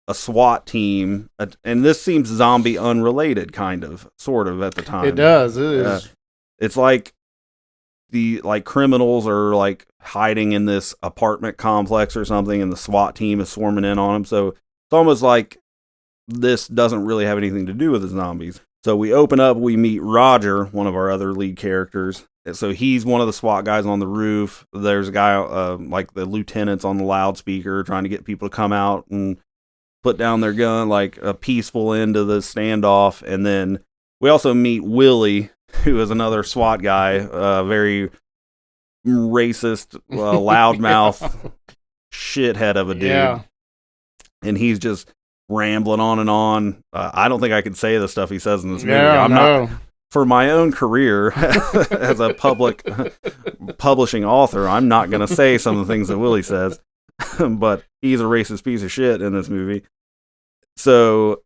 Speaker 5: a SWAT team, and this seems zombie unrelated, kind of, sort of at the time.
Speaker 6: It does. It is.
Speaker 5: It's like the criminals are like hiding in this apartment complex or something, and the SWAT team is swarming in on them. So it's almost like this doesn't really have anything to do with the zombies. So we open up, we meet Roger, one of our other lead characters. So he's one of the SWAT guys on the roof. There's a guy, like the lieutenant's on the loudspeaker trying to get people to come out and put down their gun, like a peaceful end to the standoff. And then we also meet Willie, who is another SWAT guy, very racist, loudmouth shithead of a dude. Yeah. And he's just rambling on and on. I don't think I could say the stuff he says in this movie. Not for my own career as a public publishing author. I'm not going to say some of the things that Willie says, but he's a racist piece of shit in this movie. So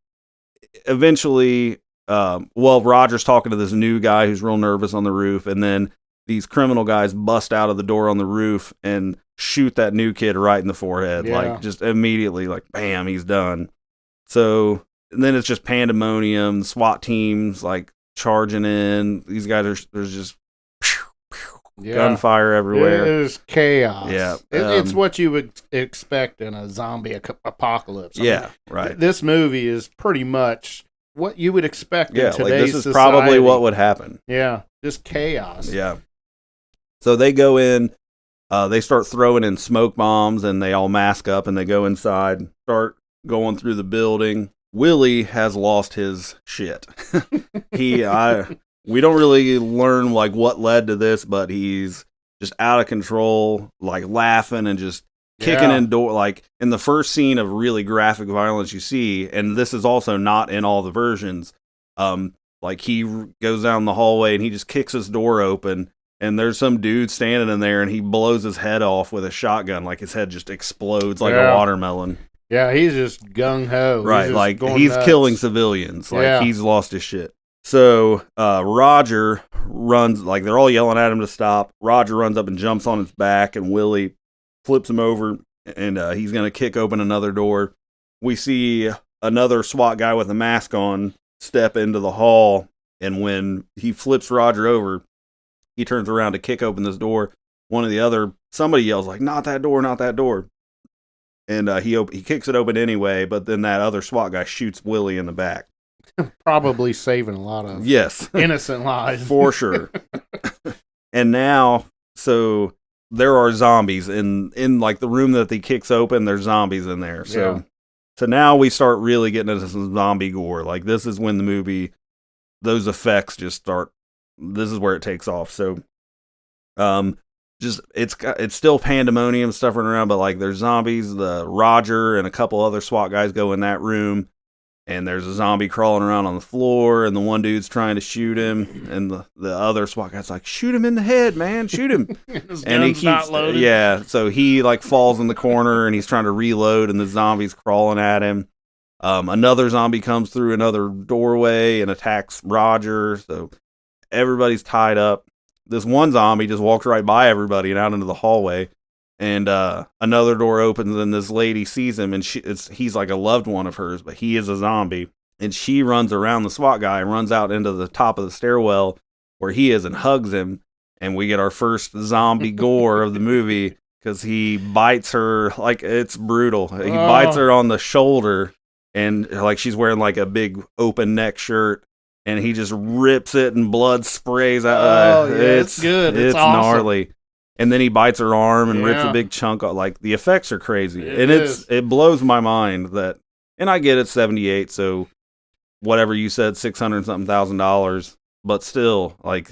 Speaker 5: eventually, Roger's talking to this new guy who's real nervous on the roof, and then these criminal guys bust out of the door on the roof and shoot that new kid right in the forehead, like just immediately, like bam, he's done. So then it's just pandemonium, SWAT teams like charging in. These guys there's just gunfire everywhere.
Speaker 6: It is chaos.
Speaker 5: Yeah,
Speaker 6: it's what you would expect in a zombie apocalypse.
Speaker 5: Right.
Speaker 6: This movie is pretty much what you would expect in today's
Speaker 5: this is
Speaker 6: society.
Speaker 5: Probably what would happen.
Speaker 6: Yeah. Just chaos.
Speaker 5: Yeah. So they go in, they start throwing in smoke bombs, and they all mask up, and they go inside, start going through the building. Willie has lost his shit. We don't really learn like what led to this, but he's just out of control, like laughing and just kicking in door. Like in the first scene of really graphic violence you see, and this is also not in all the versions. Like he goes down the hallway and he just kicks his door open, and there's some dude standing in there, and he blows his head off with a shotgun. Like his head just explodes like a watermelon.
Speaker 6: Yeah, he's just gung ho.
Speaker 5: Right, like he's killing civilians. Like he's lost his shit. So Roger runs, like they're all yelling at him to stop. Roger runs up and jumps on his back, and Willie flips him over, and he's going to kick open another door. We see another SWAT guy with a mask on step into the hall, and when he flips Roger over, he turns around to kick open this door. Somebody yells like, "Not that door, not that door." And he kicks it open anyway, but then that other SWAT guy shoots Willie in the back.
Speaker 6: Probably saving a lot of innocent lives. For sure.
Speaker 5: And now, so there are zombies in like the room that he kicks open, there's zombies in there. So now we start really getting into some zombie gore. Like this is when the movie, those effects just start, this is where it takes off. So just it's still pandemonium stuff running around, but like there's zombies. The Roger and a couple other SWAT guys go in that room, and there's a zombie crawling around on the floor, and the one dude's trying to shoot him, and the other SWAT guy's like, "Shoot him in the head, man, shoot him!"
Speaker 6: And he keeps not loaded.
Speaker 5: So he like falls in the corner, and he's trying to reload, and the zombie's crawling at him. Another zombie comes through another doorway and attacks Roger. So everybody's tied up. This one zombie just walks right by everybody and out into the hallway. And another door opens, and this lady sees him, and he's like a loved one of hers, but he is a zombie. And she runs around the SWAT guy and runs out into the top of the stairwell where he is and hugs him. And we get our first zombie gore of the movie because he bites her. Like, it's brutal. He bites her on the shoulder, and like she's wearing like a big open neck shirt. And he just rips it, and blood sprays out.
Speaker 6: It's good. It's awesome.
Speaker 5: Gnarly. And then he bites her arm and rips a big chunk off. Like, the effects are crazy. It blows my mind that, and I get it, 78, so whatever you said, $600,000, but still, like,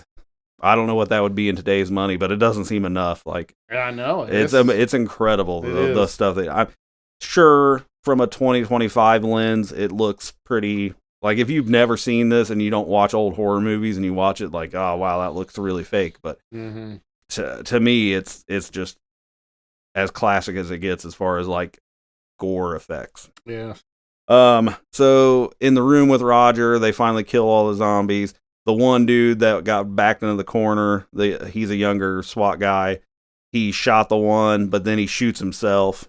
Speaker 5: I don't know what that would be in today's money, but it doesn't seem enough. Like,
Speaker 6: I know.
Speaker 5: It's incredible, the stuff that I'm sure from a 2025 lens, it looks pretty. Like, if you've never seen this and you don't watch old horror movies and you watch it, like, oh, wow, that looks really fake. But to me, it's just as classic as it gets as far as, like, gore effects.
Speaker 6: Yeah.
Speaker 5: So, in the room with Roger, they finally kill all the zombies. The one dude that got backed into the corner, he's a younger SWAT guy. He shot the one, but then he shoots himself.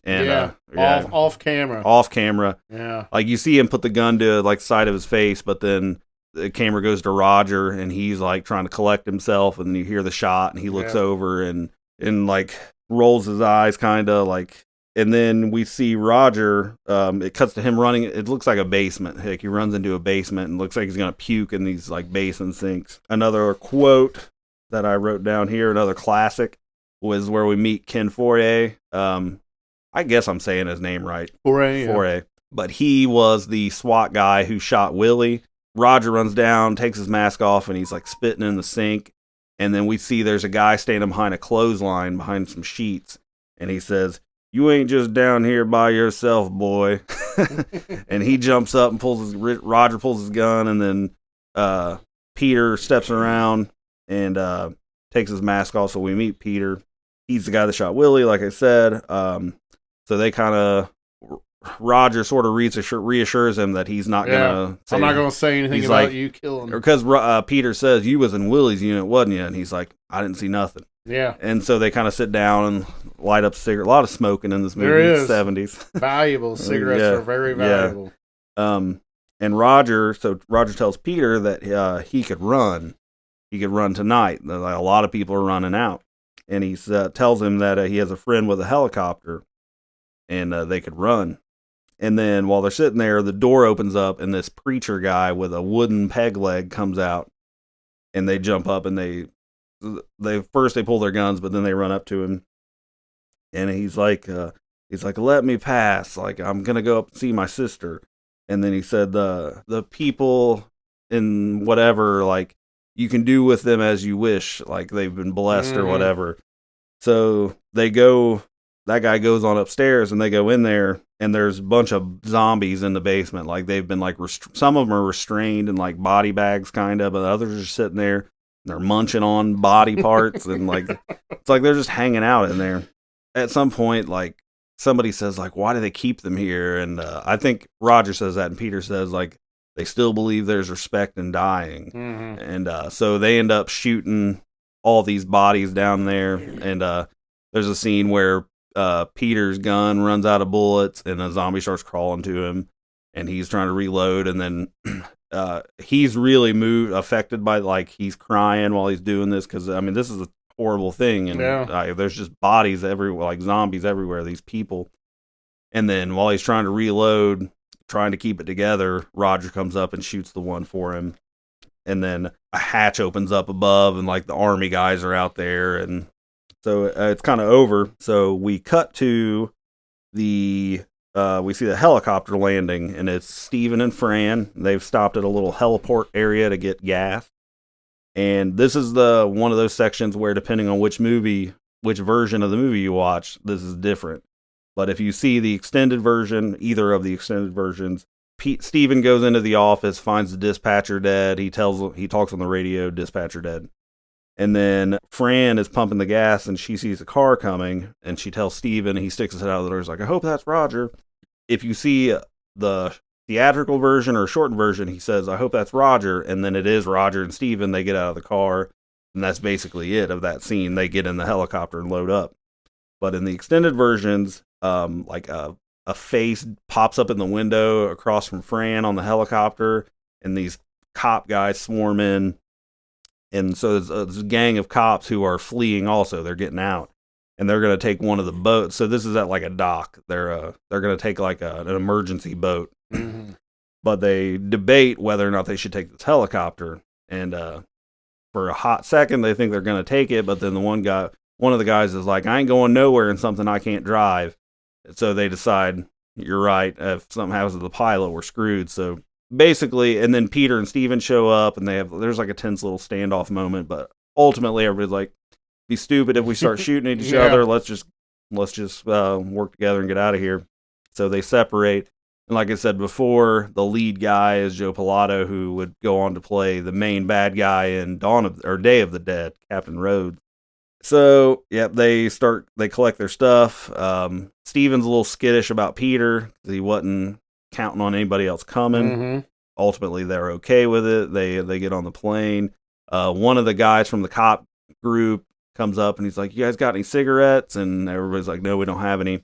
Speaker 5: And
Speaker 6: off camera.
Speaker 5: Off camera.
Speaker 6: Yeah.
Speaker 5: Like, you see him put the gun to like side of his face, but then the camera goes to Roger, and he's like trying to collect himself, and then you hear the shot, and he looks over and like rolls his eyes kind of like, and then we see Roger, it cuts to him running. It looks like a basement. Like, he runs into a basement and looks like he's going to puke in these like basin sinks. Another quote that I wrote down here, another classic, was where we meet Ken Foray. I guess I'm saying his name right.
Speaker 6: Foray.
Speaker 5: Yeah. But he was the SWAT guy who shot Willie. Roger runs down, takes his mask off, and he's like spitting in the sink. And then we see there's a guy standing behind a clothesline, behind some sheets. And he says, "You ain't just down here by yourself, boy." And he jumps up and Roger pulls his gun. And then Peter steps around and takes his mask off. So we meet Peter. He's the guy that shot Willie, like I said. So they kind of, Roger sort of reassures him that he's not going to say,
Speaker 6: I'm not going to say anything about you killing him.
Speaker 5: Because Peter says, "You was in Willie's unit, wasn't you?" And he's like, "I didn't see nothing."
Speaker 6: Yeah.
Speaker 5: And so they kind of sit down and light up a cigarette. A lot of smoking in this movie.
Speaker 6: There is.
Speaker 5: In the 70s.
Speaker 6: Valuable. Cigarettes are very valuable.
Speaker 5: Yeah. And Roger tells Peter that he could run. He could run tonight. A lot of people are running out. And he tells him that he has a friend with a helicopter, and they could run. And then while they're sitting there, the door opens up, and this preacher guy with a wooden peg leg comes out. and they jump up and they first they pull their guns, but then they run up to him, and he's like, let me pass. Like, I'm gonna go up and see my sister. And then he said, the people in whatever, like, you can do with them as you wish, like they've been blessed or whatever. So they go, that guy goes on upstairs and they go in there, and there's a bunch of zombies in the basement. Like, they've been like, some of them are restrained in like body bags kind of, but others are sitting there and they're munching on body parts. And like, it's like they're just hanging out in there. At some point, like, somebody says, like, why do they keep them here? And I think Roger says that, and Peter says, like, they still believe there's respect in dying. And so they end up shooting all these bodies down there. And there's a scene where Peter's gun runs out of bullets, and a zombie starts crawling to him, and he's trying to reload. And then he's really affected by, like, he's crying while he's doing this, because, I mean, this is a horrible thing. And there's just bodies everywhere, like zombies everywhere, these people. And then while he's trying to reload, trying to keep it together, Roger comes up and shoots the one for him. And then a hatch opens up above, and like the army guys are out there, and so it's kind of over. So we cut to we see the helicopter landing, and it's Steven and Fran. They've stopped at a little heliport area to get gas. And this is one of those sections where, depending on which version of the movie you watch, this is different. But if you see the extended version, either of the extended versions, Steven goes into the office, finds the dispatcher dead. He talks on the radio, dispatcher dead. And then Fran is pumping the gas, and she sees a car coming, and she tells Steven, he sticks his head out of the door. He's like, I hope that's Roger. If you see the theatrical version or shortened version, he says, I hope that's Roger. And then it is Roger and Steven. They get out of the car, and that's basically it of that scene. They get in the helicopter and load up. But in the extended versions, like a face pops up in the window across from Fran on the helicopter, and these cop guys swarm in. And so there's a gang of cops who are fleeing also. They're getting out, and they're going to take one of the boats. So this is at like a dock. They're going to take like an emergency boat. But they debate whether or not they should take this helicopter. And for a hot second, they think they're going to take it. But then one of the guys is like, I ain't going nowhere in something I can't drive. So they decide, you're right, if something happens to the pilot, we're screwed. So basically, and then Peter and Steven show up, and there's like a tense little standoff moment, but ultimately everybody's like, be stupid if we start shooting at each other. Let's just work together and get out of here. So they separate. And like I said before, the lead guy is Joe Pilato, who would go on to play the main bad guy in Day of the Dead, Captain Rhodes. So, yep, they collect their stuff. Steven's a little skittish about Peter, because he wasn't counting on anybody else coming. Ultimately, they're okay with it. They get on the plane. One of the guys from the cop group comes up, and he's like, you guys got any cigarettes? And everybody's like, no, we don't have any.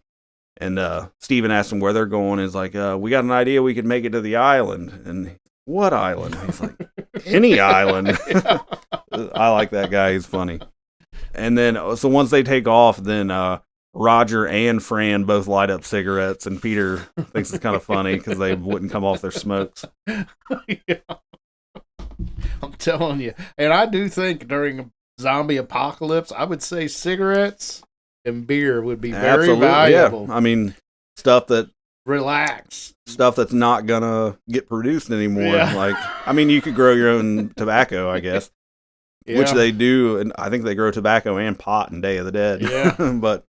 Speaker 5: And Steven asks them where they're going. He's like, we got an idea we could make it to the island. And what island? He's like, any island. I like that guy. He's funny. And then, so once they take off, then Roger and Fran both light up cigarettes, and Peter thinks it's kind of funny because they wouldn't come off their smokes.
Speaker 6: I'm telling you. And I do think during a zombie apocalypse, I would say cigarettes and beer would be very valuable.
Speaker 5: Yeah. I mean, stuff that's not gonna get produced anymore.
Speaker 6: Yeah.
Speaker 5: Like, I mean, you could grow your own tobacco, I guess. Yeah. Which they do, and I think they grow tobacco and pot in Day of the Dead.
Speaker 6: Yeah.
Speaker 5: But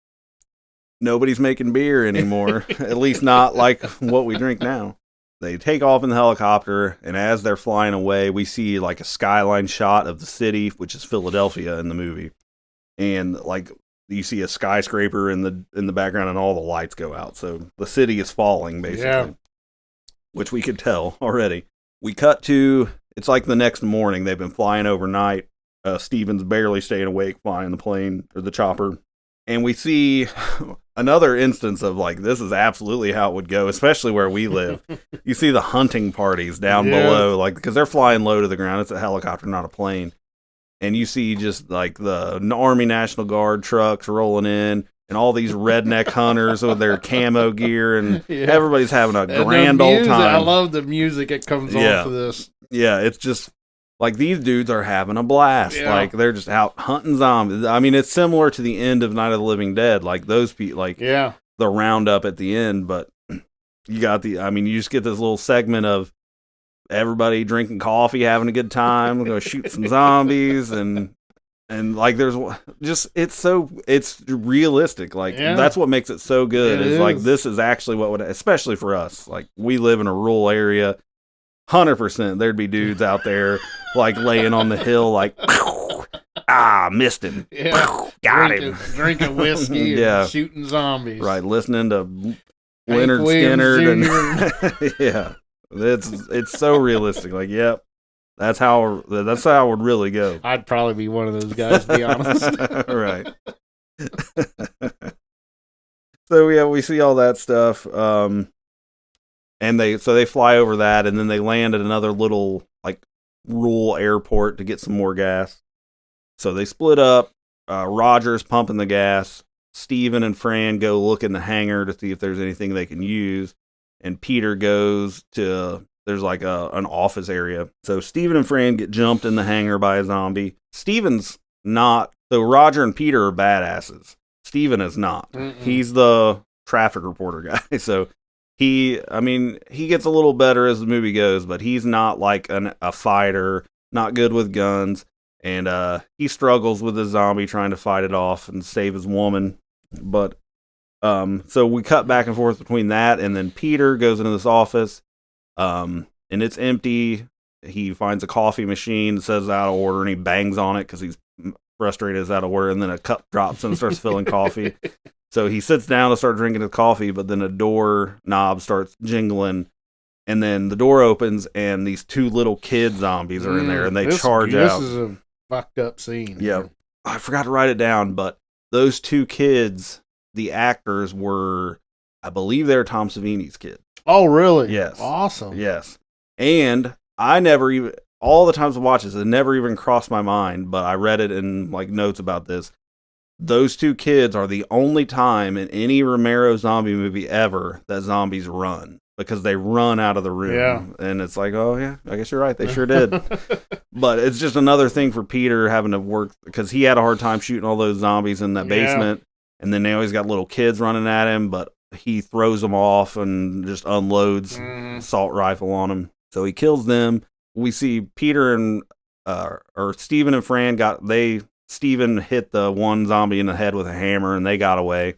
Speaker 5: nobody's making beer anymore, at least not like what we drink now. They take off in the helicopter, and as they're flying away, we see like a skyline shot of the city, which is Philadelphia in the movie. And like you see a skyscraper in the background, and all the lights go out. So the city is falling, basically, which we could tell already. We cut to, it's like the next morning. They've been flying overnight. Steven's barely staying awake flying the plane or the chopper. And we see another instance of like, this is absolutely how it would go, especially where we live. You see the hunting parties down below, like, because they're flying low to the ground. It's a helicopter, not a plane. And you see just like the Army National Guard trucks rolling in, and all these redneck hunters with their camo gear, and everybody's having a grand old time.
Speaker 6: I love the music that comes on for this.
Speaker 5: Yeah, it's just Like, these dudes are having a blast.
Speaker 6: Yeah.
Speaker 5: Like, they're just out hunting zombies. I mean, it's similar to the end of Night of the Living Dead. Like, those people, like,
Speaker 6: Yeah.
Speaker 5: the roundup at the end, but you got you just get this little segment of everybody drinking coffee, having a good time, go shoot some zombies, and like, there's just, it's realistic. Like,
Speaker 6: Yeah.
Speaker 5: that's what makes it so good.
Speaker 6: It
Speaker 5: Is like,
Speaker 6: is.
Speaker 5: this is actually what would, especially for us, like, we live in a rural area. 100% there'd be dudes out there like laying on the hill, like, missed him.
Speaker 6: Yeah.
Speaker 5: Got him.
Speaker 6: Drinking whiskey
Speaker 5: Yeah.
Speaker 6: and shooting zombies.
Speaker 5: Right, listening to
Speaker 6: Hank
Speaker 5: Leonard
Speaker 6: Williams
Speaker 5: Skinner and
Speaker 6: Jr..
Speaker 5: yeah, it's so realistic. Like, yep, that's how it would really go.
Speaker 6: I'd probably be one of those guys, to be honest.
Speaker 5: Right. So yeah, we see all that stuff, and they fly over that, and then they land at another little like rural airport to get some more gas. So they split up. Roger's pumping the gas. Steven and Fran go look in the hangar to see if there's anything they can use. And Peter goes to, there's like an office area. So Steven and Fran get jumped in the hangar by a zombie. Steven's not, so Roger and Peter are badasses. Steven is not.
Speaker 6: Mm-mm.
Speaker 5: He's the traffic reporter guy. So he gets a little better as the movie goes, but he's not like a fighter, not good with guns. And he struggles with the zombie trying to fight it off and save his woman. But so we cut back and forth between that, and then Peter goes into this office, and it's empty. He finds a coffee machine, says it's out of order, and he bangs on it because he's frustrated it's out of order, and then a cup drops and starts filling coffee. So he sits down to start drinking his coffee, but then a door knob starts jingling, and then the door opens, and these two little kid zombies are in there, and they charge out.
Speaker 6: This is a fucked up scene.
Speaker 5: Yeah. I forgot to write it down, but those two kids, the actors were, I believe they're Tom Savini's kids.
Speaker 6: Oh, really?
Speaker 5: Yes.
Speaker 6: Awesome.
Speaker 5: Yes. And I never even, all the times I watched this, it never even crossed my mind, but I read it in like notes about this. Those two kids are the only time in any Romero zombie movie ever that zombies run, because they run out of the room.
Speaker 6: Yeah.
Speaker 5: And it's like, oh yeah, I guess you're right. They sure did. But it's just another thing for Peter having to work, because he had a hard time shooting all those zombies in that basement. And then they always got little kids running at him, but he throws them off and just unloads assault rifle on them. So he kills them. We see Peter and, or Steven and Fran Steven hit the one zombie in the head with a hammer, and they got away.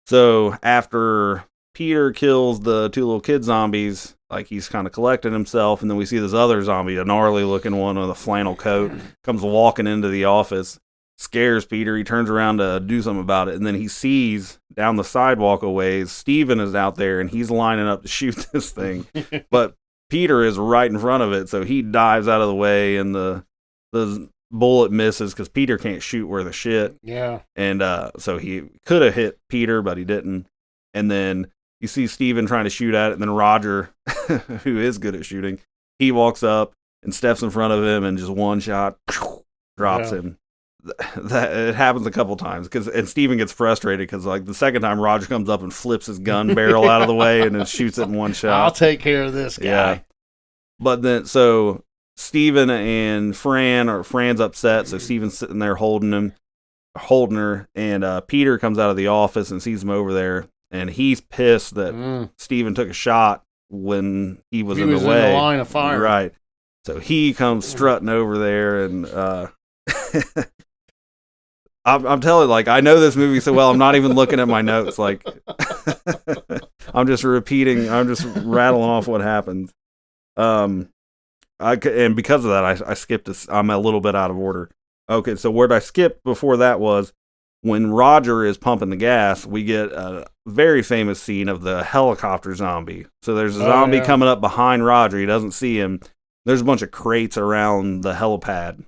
Speaker 5: So after Peter kills the two little kid zombies, like, he's kind of collecting himself, and then we see this other zombie, a gnarly looking one with a flannel coat, comes walking into the office, scares Peter. He turns around to do something about it, and then he sees down the sidewalk a ways Steven is out there, and he's lining up to shoot this thing. But Peter is right in front of it, so he dives out of the way, and the bullet misses because Peter can't shoot worth a shit.
Speaker 6: Yeah.
Speaker 5: And so he could have hit Peter, but he didn't. And then you see Steven trying to shoot at it, and then Roger, who is good at shooting, he walks up and steps in front of him, and just one shot drops him. That it happens a couple times, and Steven gets frustrated because, like, the second time Roger comes up and flips his gun barrel out of the way and then shoots it in one shot.
Speaker 6: I'll take care of this guy.
Speaker 5: Yeah. But then, so Steven and Fran's upset, so Steven's sitting there holding her, and Peter comes out of the office and sees him over there, and he's pissed that Steven took a shot when he was in the way.
Speaker 6: In the line of fire.
Speaker 5: Right. So he comes strutting over there, and I'm telling you, like, I know this movie so well, I'm not even looking at my notes. Like, I'm just rattling off what happens. And because of that, I skipped this. I'm a little bit out of order. Okay, so where I skipped before that was when Roger is pumping the gas, we get a very famous scene of the helicopter zombie. So there's a zombie coming up behind Roger. He doesn't see him. There's a bunch of crates around the helipad.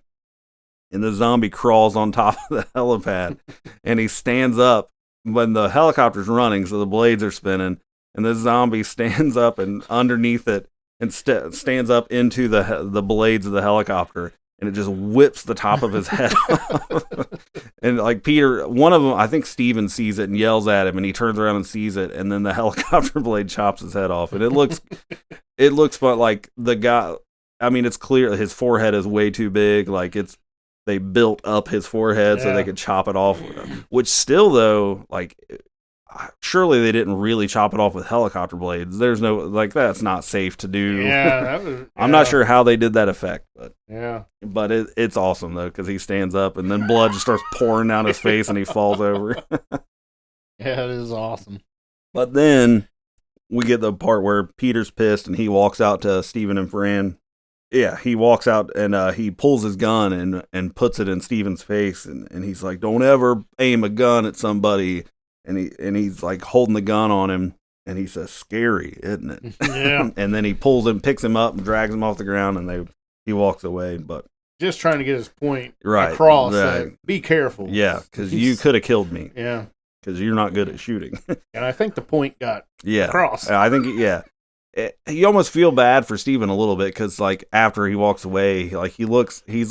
Speaker 5: And the zombie crawls on top of the helipad, and he stands up when the helicopter's running, so the blades are spinning, and the zombie stands up and underneath it, and stands up into the blades of the helicopter, and it just whips the top of his head off. And like Peter, one of them, I think Steven sees it and yells at him, and he turns around and sees it, and then the helicopter blade chops his head off, and it looks fun. Like the guy, I mean, it's clear his forehead is way too big. Like they built up his forehead so they could chop it off. Which still though, like, surely they didn't really chop it off with helicopter blades. There's no, like, that's not safe to do.
Speaker 6: Yeah,
Speaker 5: I'm not sure how they did that effect, but
Speaker 6: but
Speaker 5: it's awesome though because he stands up and then blood just starts pouring down his face and he falls over.
Speaker 6: Yeah, it is awesome.
Speaker 5: But then we get the part where Peter's pissed and he walks out to Steven and Fran. Yeah, he walks out and he pulls his gun and puts it in Steven's face and he's like, "Don't ever aim a gun at somebody." And he's like holding the gun on him and he says, "Scary, isn't it?"
Speaker 6: Yeah.
Speaker 5: And then he picks him up and drags him off the ground and he walks away. But
Speaker 6: just trying to get his point
Speaker 5: right,
Speaker 6: across.
Speaker 5: Right.
Speaker 6: That be careful.
Speaker 5: Yeah, because you could have killed me.
Speaker 6: Yeah.
Speaker 5: Because you're not good at shooting.
Speaker 6: And I think the point got
Speaker 5: yeah.
Speaker 6: across.
Speaker 5: I think, yeah. You almost feel bad for Steven a little bit because, like, after he walks away, like, he's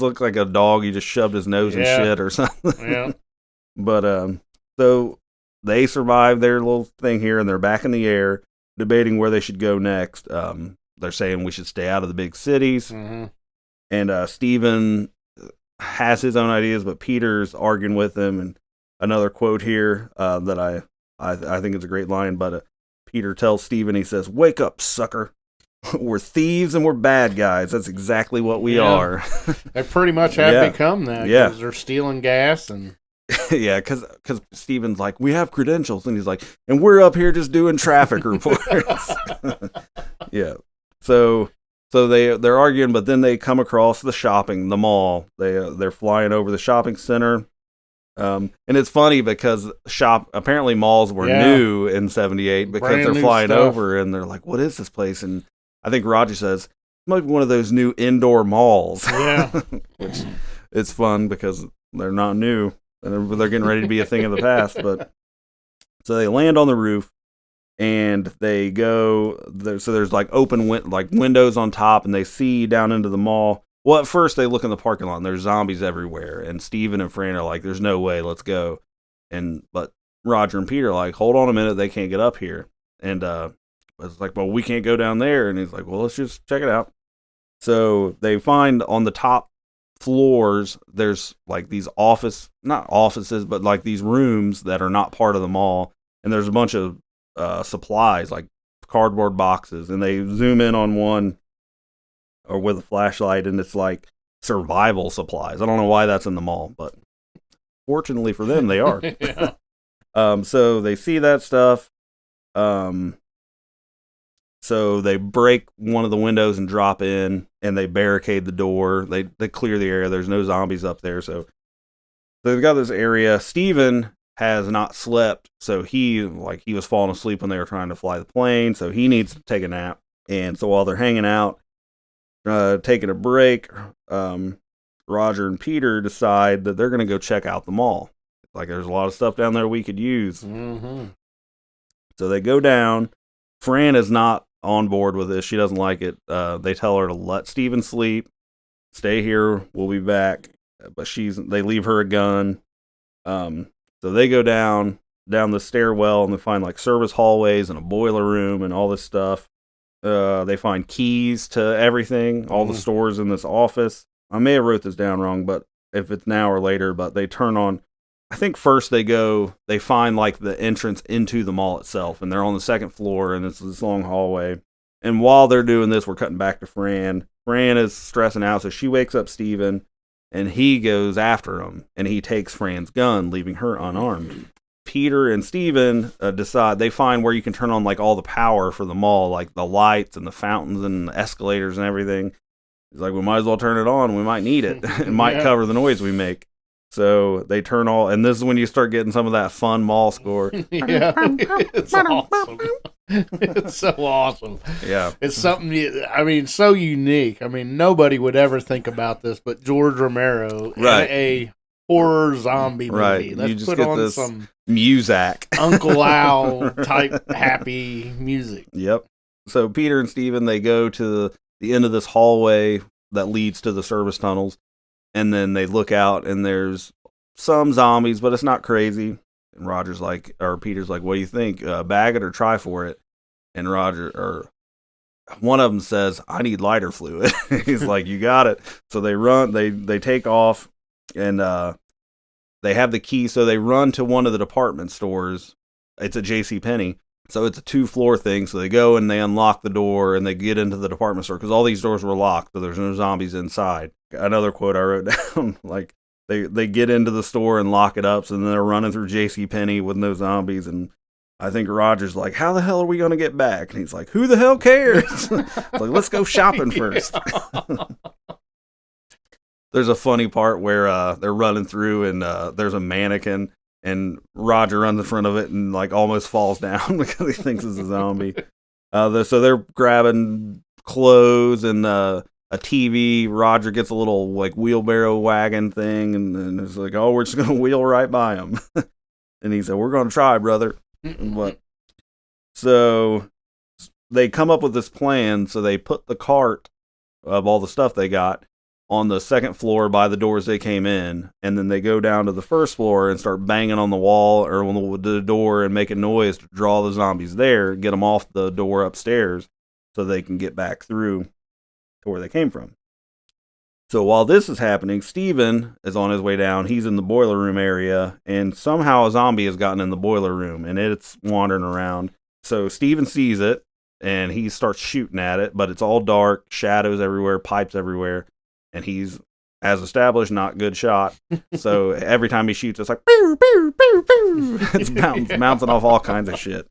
Speaker 5: looked like a dog. He just shoved his nose in shit or something.
Speaker 6: Yeah.
Speaker 5: But, so they survive their little thing here and they're back in the air debating where they should go next. They're saying we should stay out of the big cities.
Speaker 6: Mm-hmm.
Speaker 5: And Steven has his own ideas, but Peter's arguing with him. And another quote here that I think is a great line, but Peter tells Steven, he says, "Wake up, sucker. We're thieves and we're bad guys. That's exactly what we are."
Speaker 6: They pretty much have become that.
Speaker 5: Yeah.
Speaker 6: They're stealing gas and...
Speaker 5: Yeah, because Steven's like, "We have credentials." And he's like, "And we're up here just doing traffic reports." Yeah. So they're arguing, but then they come across the mall. They're flying over the shopping center. And it's funny because apparently malls were new in 78 because
Speaker 6: Brand
Speaker 5: they're
Speaker 6: new
Speaker 5: flying
Speaker 6: stuff.
Speaker 5: over and they're like, "What is this place?" And I think Roger says, "It might be one of those new indoor malls."
Speaker 6: Yeah.
Speaker 5: Which it's fun because they're not new and they're getting ready to be a thing of the past. But so they land on the roof and they go there. So there's like open windows on top and they see down into the mall. Well, at first they look in the parking lot and there's zombies everywhere. And Steven and Fran are like, "There's no way, let's go." But Roger and Peter are like, "Hold on a minute, they can't get up here." And it's like, "Well, we can't go down there." And he's like, "Well, let's just check it out." So they find on the top floors, there's like these not offices, but like these rooms that are not part of the mall. And there's a bunch of supplies, like cardboard boxes. And they zoom in on one or with a flashlight, and it's like survival supplies. I don't know why that's in the mall, but fortunately for them, they are.
Speaker 6: Yeah.
Speaker 5: So they see that stuff. So they break one of the windows and drop in, and they barricade the door. They clear the area. There's no zombies up there, so they've got this area. Steven has not slept, so he was falling asleep when they were trying to fly the plane, so he needs to take a nap. And so while they're hanging out, taking a break, Roger and Peter decide that they're going to go check out the mall. Like, there's a lot of stuff down there we could use.
Speaker 6: Mm-hmm.
Speaker 5: So they go down. Fran is not on board with this. She doesn't like it. They tell her to let Steven sleep. Stay here. We'll be back. But they leave her a gun. So they go down the stairwell and they find like service hallways and a boiler room and all this stuff. They find keys to everything, all the stores in this office. I may have wrote this down wrong, but if it's now or later, but they turn on, I think first they find like the entrance into the mall itself, and they're on the second floor, and it's this long hallway. And while they're doing this, we're cutting back to Fran. Fran is stressing out, so she wakes up Steven, and he goes after him, and he takes Fran's gun, leaving her unarmed. Peter and Steven decide, they find where you can turn on like all the power for the mall, like the lights and the fountains and the escalators and everything. He's like, we might as well turn it on. We might need it. It might cover the noise we make. So they turn all, and this is when you start getting some of that fun mall score.
Speaker 6: Yeah, it's awesome. It's so awesome.
Speaker 5: Yeah.
Speaker 6: It's something, so unique. I mean, nobody would ever think about this, but George Romero in a horror zombie movie.
Speaker 5: Right.
Speaker 6: Let's
Speaker 5: you just
Speaker 6: put
Speaker 5: get
Speaker 6: on
Speaker 5: this
Speaker 6: some
Speaker 5: Muzak.
Speaker 6: Uncle Al type happy music.
Speaker 5: Yep. So Peter and Steven, they go to the end of this hallway that leads to the service tunnels, and then they look out and there's some zombies, but it's not crazy. And Peter's like, "What do you think? Bag it or try for it?" And one of them says, "I need lighter fluid." He's like, "You got it." So they run, they take off, and they have the key. So they run to one of the department stores. It's a JCPenney. So it's a 2-floor thing. So they go and they unlock the door and they get into the department store because all these doors were locked. So there's no zombies inside. Another quote I wrote down, like they get into the store and lock it up. So then they're running through JCPenney with no zombies. And I think Roger's like, "How the hell are we going to get back?" And he's like, "Who the hell cares?" It's like, let's go shopping first. There's a funny part where they're running through and there's a mannequin. And Roger runs in front of it and like almost falls down because he thinks it's a zombie. So they're grabbing clothes and a TV. Roger gets a little like wheelbarrow wagon thing, and it's like, "Oh, we're just gonna wheel right by him." And he said, "We're gonna try, brother." But so they come up with this plan. So they put the cart of all the stuff they got on the second floor by the doors they came in, and then they go down to the first floor and start banging on the wall or on the door and making noise to draw the zombies there, get them off the door upstairs so they can get back through to where they came from. So while this is happening, Steven is on his way down. He's in the boiler room area, and somehow a zombie has gotten in the boiler room, and it's wandering around. So Steven sees it, and he starts shooting at it, but it's all dark, shadows everywhere, pipes everywhere. And he's, as established, not a good shot. So every time he shoots, it's like, pew, pew, pew, pew. It's bouncing off all kinds of shit.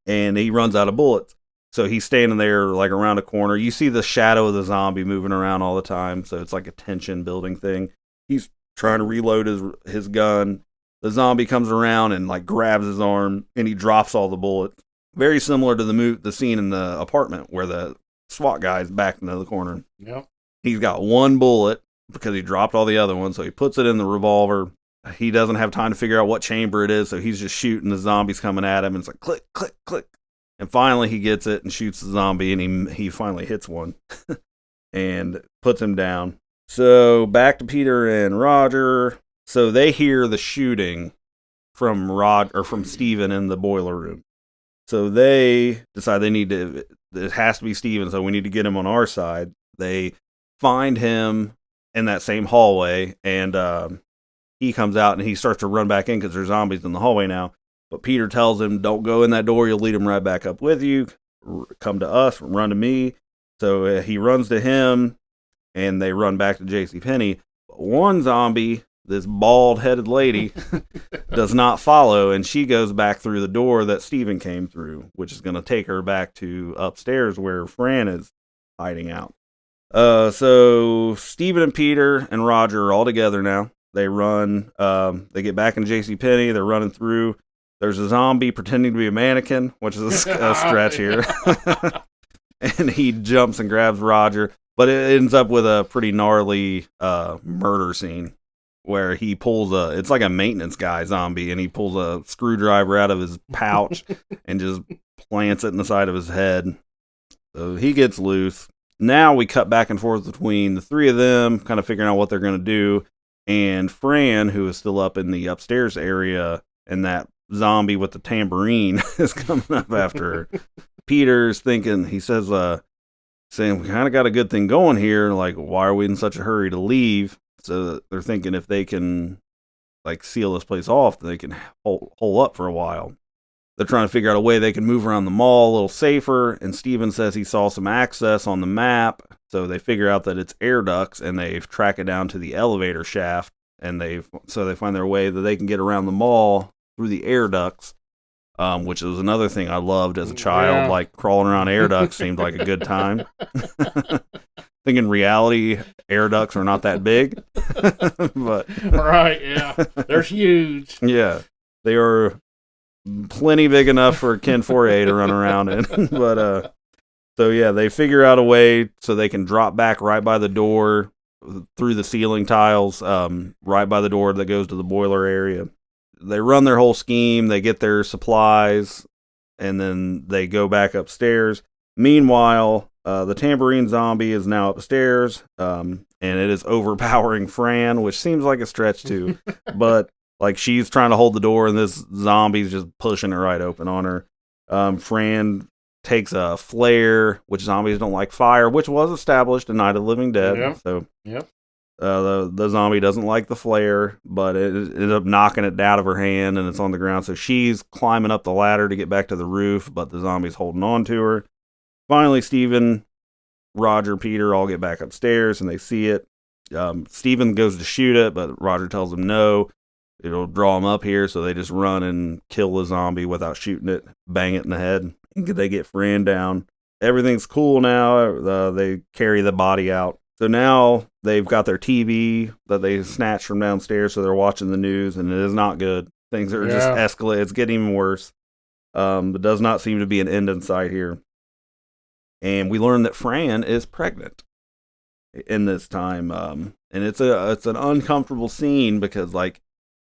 Speaker 5: And he runs out of bullets. So he's standing there like around a corner. You see the shadow of the zombie moving around all the time. So it's like a tension building thing. He's trying to reload his gun. The zombie comes around and like grabs his arm and he drops all the bullets. Very similar to the scene in the apartment where the SWAT guy's backed into the corner.
Speaker 6: Yep.
Speaker 5: He's got one bullet because he dropped all the other ones, so he puts it in the revolver. He doesn't have time to figure out what chamber it is, so he's just shooting the zombies coming at him, and it's like click, click, click. And finally he gets it and shoots the zombie, and he finally hits one and puts him down. So back to Peter and Roger. So they hear the shooting from Steven in the boiler room. So they decide it has to be Steven, so we need to get him on our side. They find him in that same hallway, and he comes out and he starts to run back in because there's zombies in the hallway now. But Peter tells him, "Don't go in that door, you'll lead him right back up with you. Come to us, run to me." So he runs to him, and they run back to JCPenney. But one zombie, this bald-headed lady, does not follow, and she goes back through the door that Steven came through, which is going to take her back to upstairs where Fran is hiding out. So Steven and Peter and Roger are all together now. They run, they get back in JCPenney, they're running through. There's a zombie pretending to be a mannequin, which is a stretch here. And he jumps and grabs Roger, but it ends up with a pretty gnarly murder scene where he pulls it's like a maintenance guy zombie, and he pulls a screwdriver out of his pouch and just plants it in the side of his head. So he gets loose. Now we cut back and forth between the three of them, kind of figuring out what they're going to do, and Fran, who is still up in the upstairs area, and that zombie with the tambourine is coming up after her. Peter's thinking, he says, saying, "We kind of got a good thing going here. Like, why are we in such a hurry to leave?" So they're thinking if they can, like, seal this place off, they can hole up for a while. They're trying to figure out a way they can move around the mall a little safer, and Steven says he saw some access on the map, so they figure out that it's air ducts, and they track it down to the elevator shaft, and they find their way that they can get around the mall through the air ducts, which is another thing I loved as a child.
Speaker 6: Yeah.
Speaker 5: Like, crawling around air ducts seemed like a good time. Think in reality, air ducts are not that big. But
Speaker 6: Right, yeah. They're huge.
Speaker 5: yeah, they are plenty big enough for Ken Fourier to run around in. But so yeah, they figure out a way so they can drop back right by the door through the ceiling tiles, right by the door that goes to the boiler area. They run their whole scheme, they get their supplies, and then they go back upstairs. Meanwhile, the tambourine zombie is now upstairs, and it is overpowering Fran, which seems like a stretch too. But like, she's trying to hold the door, and this zombie's just pushing it right open on her. Fran takes a flare, which zombies don't like fire, which was established in Night of the Living Dead.
Speaker 6: Yep.
Speaker 5: So
Speaker 6: Yep.
Speaker 5: the zombie doesn't like the flare, but it ended up knocking it out of her hand, and it's on the ground. So she's climbing up the ladder to get back to the roof, but the zombie's holding on to her. Finally, Steven, Roger, Peter all get back upstairs, and they see it. Steven goes to shoot it, but Roger tells him no. It'll draw him up here, so they just run and kill the zombie without shooting it, bang it in the head. They get Fran down. Everything's cool now. They carry the body out. So now they've got their TV that they snatched from downstairs, so they're watching the news, and it is not good. Things are just escalating. It's getting even worse. There does not seem to be an end in sight here. And we learn that Fran is pregnant in this time. And it's an uncomfortable scene because, like,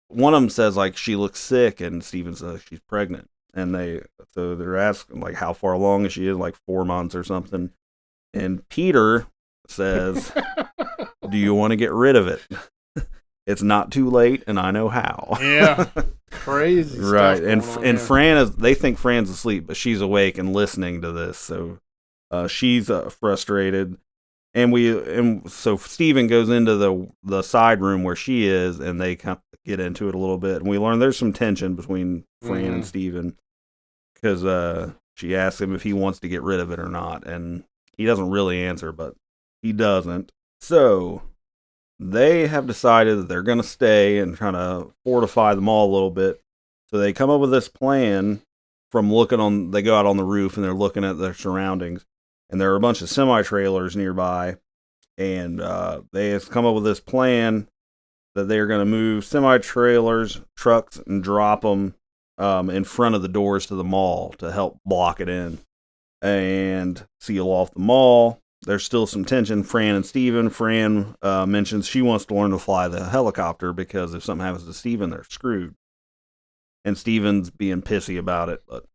Speaker 5: one of them says, like, she looks sick, and Steven says she's pregnant. And they're asking, like, how far along is she? Is like 4 months or something. And Peter says, do you want to get rid of it? It's not too late, and I know how.
Speaker 6: Yeah. Crazy stuff.
Speaker 5: Right. And Fran they think Fran's asleep, but she's awake and listening to this. So she's frustrated. And so Steven goes into the side room where she is, and they kind of get into it a little bit. And we learn there's some tension between Fran and Steven because she asks him if he wants to get rid of it or not. And he doesn't really answer, but he doesn't. So they have decided that they're going to stay and try to fortify the mall a little bit. So they come up with this plan from they go out on the roof and they're looking at their surroundings. And there are a bunch of semi-trailers nearby. And they have come up with this plan that they're going to move semi-trailers, trucks, and drop them in front of the doors to the mall to help block it in and seal off the mall. There's still some tension. Fran and Steven. Fran mentions she wants to learn to fly the helicopter because if something happens to Steven, they're screwed. And Steven's being pissy about it, but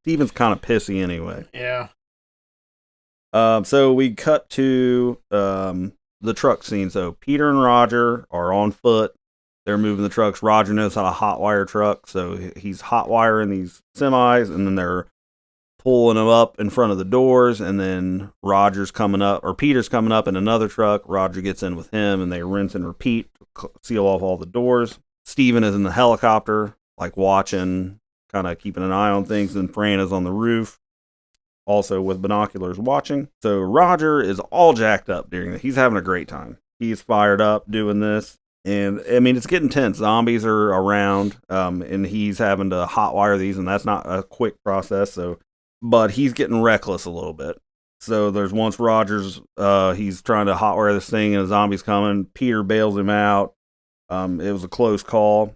Speaker 5: Steven's kind of pissy anyway.
Speaker 6: Yeah.
Speaker 5: So we cut to the truck scene. So Peter and Roger are on foot. They're moving the trucks. Roger knows how to hotwire trucks, so he's hotwiring these semis, and then they're pulling them up in front of the doors, and then Peter's coming up in another truck. Roger gets in with him, and they rinse and repeat, seal off all the doors. Steven is in the helicopter, like watching, kind of keeping an eye on things, and Fran is on the roof, also with binoculars watching. So Roger is all jacked up he's having a great time. He's fired up doing this. And I mean, it's getting tense. Zombies are around, and he's having to hotwire these, and that's not a quick process. But he's getting reckless a little bit. So there's once Roger's, he's trying to hotwire this thing, and a zombie's coming. Peter bails him out. It was a close call.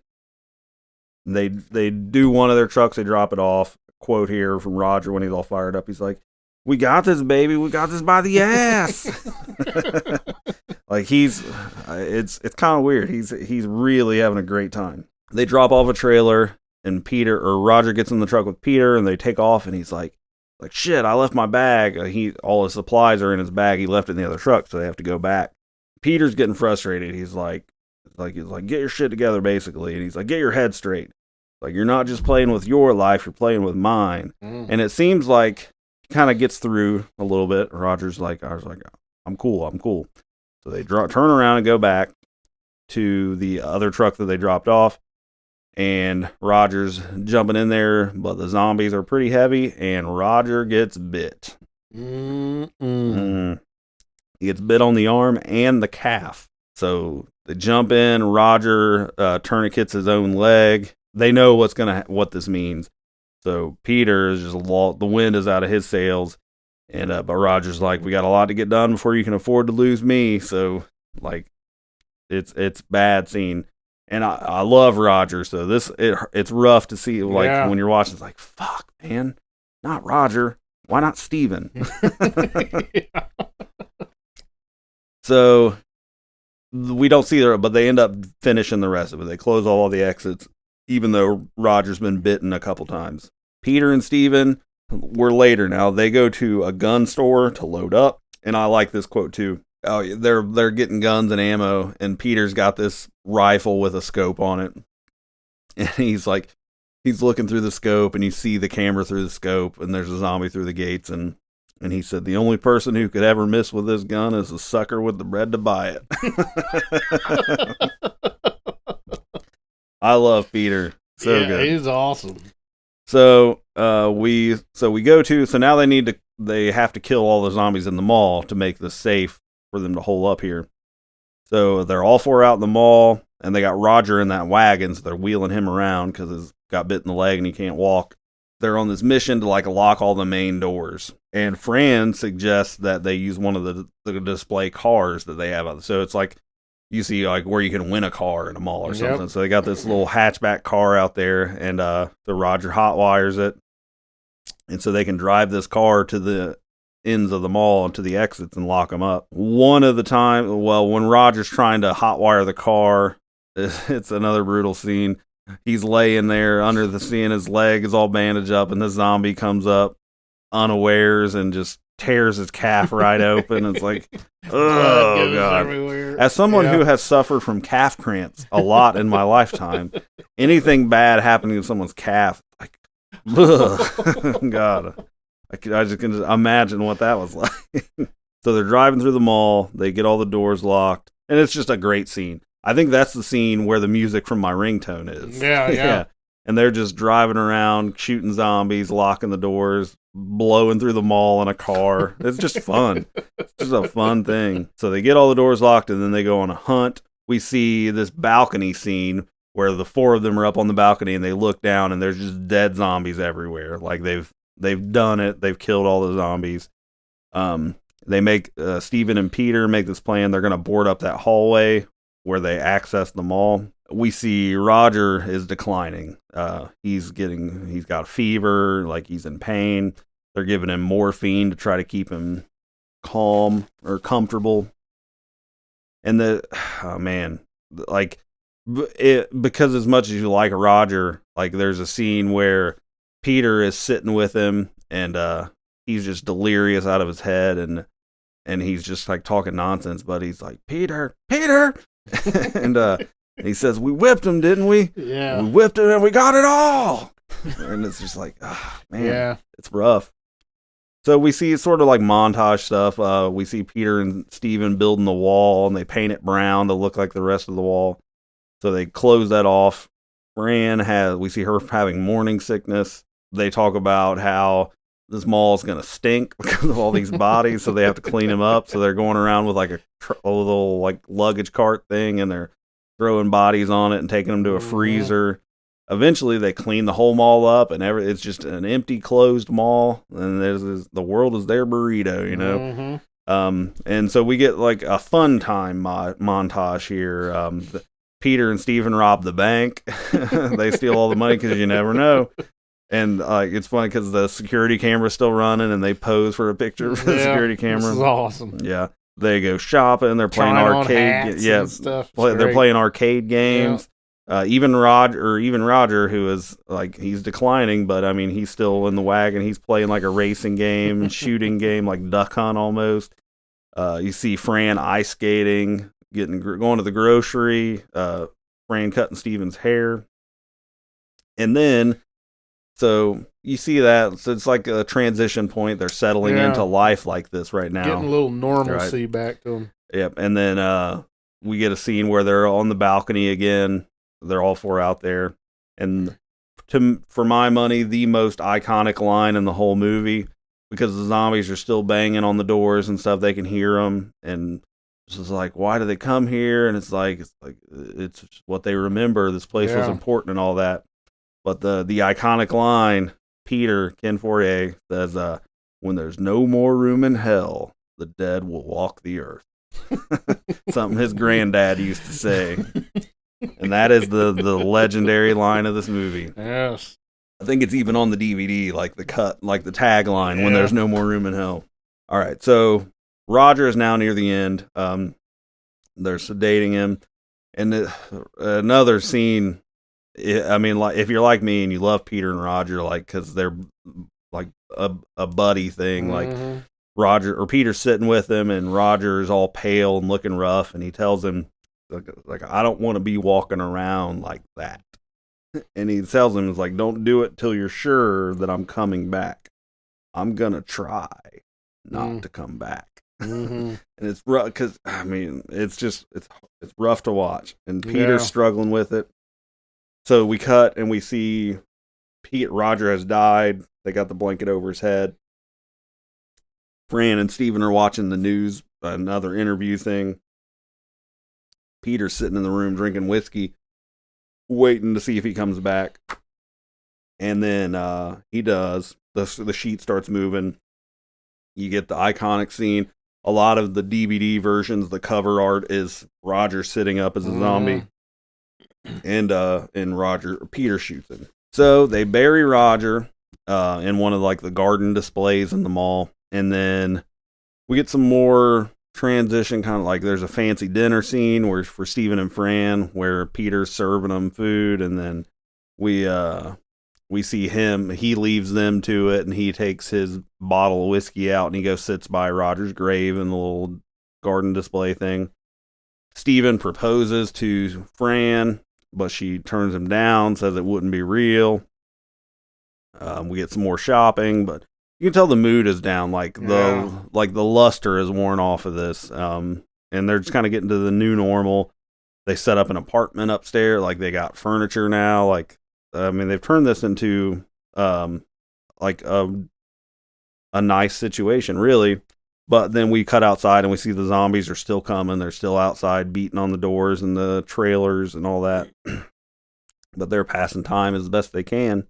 Speaker 5: They do one of their trucks. They drop it off. Quote here from Roger when he's all fired up. He's like, "We got this, baby. We got this by the ass." Like it's kind of weird. He's really having a great time. They drop off a trailer, and Roger gets in the truck with Peter, and they take off. And he's like, shit, I left my bag. All his supplies are in his bag. He left it in the other truck, so they have to go back. Peter's getting frustrated. He's like, get your shit together, basically. And he's like, get your head straight. Like, you're not just playing with your life, you're playing with mine. And it seems like he kind of gets through a little bit. Roger's like, I'm cool. So they turn around and go back to the other truck that they dropped off. And Roger's jumping in there, but the zombies are pretty heavy, and Roger gets bit. He gets bit on the arm and the calf. So they jump in. Roger tourniquets his own leg. They know what this means. So Peter is just the wind is out of his sails, and but Roger's like, we got a lot to get done before you can afford to lose me. So like, it's bad scene, and I love Roger. So it's rough to see when you're watching. It's like, fuck, man, not Roger. Why not Steven? So we don't see but they end up finishing the rest of it. They close all the exits, even though Roger's been bitten a couple times. Peter and Steven, we're later now. They go to a gun store to load up. And I like this quote too. Oh, they're getting guns and ammo, and Peter's got this rifle with a scope on it. And he's like, he's looking through the scope, and you see the camera through the scope, and there's a zombie through the gates, and he said the only person who could ever miss with this gun is the sucker with the bread to buy it. I love Peter. So good.
Speaker 6: He's awesome.
Speaker 5: So we go so now they have to kill all the zombies in the mall to make this safe for them to hole up here. So they're all four out in the mall, and they got Roger in that wagon, so they're wheeling him around because he's got bit in the leg and he can't walk. They're on this mission to lock all the main doors. And Fran suggests that they use one of the display cars that they have. So it's like you see like where you can win a car in a mall or something. Yep. So they got this little hatchback car out there, and the Roger hotwires it. And so they can drive this car to the ends of the mall and to the exits and lock them up. One of the time, when Roger's trying to hotwire the car, it's another brutal scene. He's laying there under the scene, his leg is all bandaged up, and the zombie comes up unawares and just tears his calf right open. It's like, oh God. Everywhere. As someone who has suffered from calf cramps a lot in my lifetime, anything bad happening to someone's calf, like, God, I just can imagine what that was like. So they're driving through the mall, they get all the doors locked, and it's just a great scene. I think that's the scene where the music from My Ringtone is. Yeah. And they're just driving around, shooting zombies, locking the doors, blowing through the mall in a car. It's just fun. It's just a fun thing. So they get all the doors locked, and then they go on a hunt. We see this balcony scene where the four of them are up on the balcony, and they look down, and there's just dead zombies everywhere. Like they've done it. They've killed all the zombies. They make Steven and Peter make this plan. They're going to board up that hallway where they access the mall. We see Roger is declining. He's got a fever, like he's in pain. They're giving him morphine to try to keep him calm or comfortable. And because as much as you like Roger, like there's a scene where Peter is sitting with him, and he's just delirious out of his head, and he's just like talking nonsense, but he's like, Peter, and he says, we whipped him, didn't we?
Speaker 6: Yeah.
Speaker 5: We whipped him and we got it all. And it's just like, man, it's rough. So we see sort of like montage stuff. We see Peter and Steven building the wall, and they paint it brown to look like the rest of the wall. So they close that off. We see her having morning sickness. They talk about how this mall is going to stink because of all these bodies, so they have to clean them up. So they're going around with like a little like luggage cart thing, and they're throwing bodies on it and taking them to a freezer. Eventually, they clean the whole mall up, and it's just an empty, closed mall, and the world is their burrito, you know. And so we get like a fun time montage here. Peter and Steven rob the bank. They steal all the money because you never know. And it's funny because the security camera's still running, and they pose for a picture for the security camera. This
Speaker 6: is awesome.
Speaker 5: Yeah. They go shopping. They're playing arcade.
Speaker 6: Stuff.
Speaker 5: They're playing arcade games. Yeah. Even Roger, who is like, he's declining, but I mean, he's still in the wagon. He's playing like a racing game, shooting game, like Duck Hunt almost. You see Fran ice skating, going to the grocery. Fran cutting Steven's hair, and then. So you see that, so it's like a transition point. They're settling into life like this right now.
Speaker 6: Getting a little normalcy back to them.
Speaker 5: Yep. And then we get a scene where they're on the balcony again. They're all four out there. And for my money, the most iconic line in the whole movie, because the zombies are still banging on the doors and stuff. They can hear them. And it's just like, why do they come here? And it's what they remember. This place was important and all that. But the iconic line, Ken Fortier says, when there's no more room in hell, the dead will walk the earth. Something his granddad used to say. And that is the legendary line of this movie.
Speaker 6: Yes. I
Speaker 5: think it's even on the DVD, like the tagline, when there's no more room in hell. All right, so Roger is now near the end. They're sedating him. And another scene... I mean, like, if you're like me and you love Peter and Roger, like, because they're like a buddy thing, like Peter's sitting with him, and Roger's all pale and looking rough, and he tells him, like I don't want to be walking around like that. And he tells him, it's like, don't do it till you're sure that I'm coming back. I'm gonna try not to come back.
Speaker 6: Mm-hmm.
Speaker 5: And it's rough because it's rough to watch, and Peter's struggling with it. So we cut and we see Roger has died. They got the blanket over his head. Fran and Steven are watching the news, another interview thing. Peter's sitting in the room drinking whiskey, waiting to see if he comes back. And then he does. The sheet starts moving. You get the iconic scene. A lot of the DVD versions, the cover art is Roger sitting up as a zombie. And Peter shoots him. So they bury Roger in one of like the garden displays in the mall. And then we get some more transition, kind of like there's a fancy dinner scene where for Steven and Fran where Peter's serving them food, and then we see him, he leaves them to it, and he takes his bottle of whiskey out and he goes sits by Roger's grave in the little garden display thing. Steven proposes to Fran, but she turns him down, says it wouldn't be real. We get some more shopping, but you can tell the mood is down. The luster is worn off of this. And they're just kind of getting to the new normal. They set up an apartment upstairs. Like they got furniture now. They've turned this into a nice situation, really. But then we cut outside and we see the zombies are still coming. They're still outside beating on the doors and the trailers and all that. But they're passing time as best they can.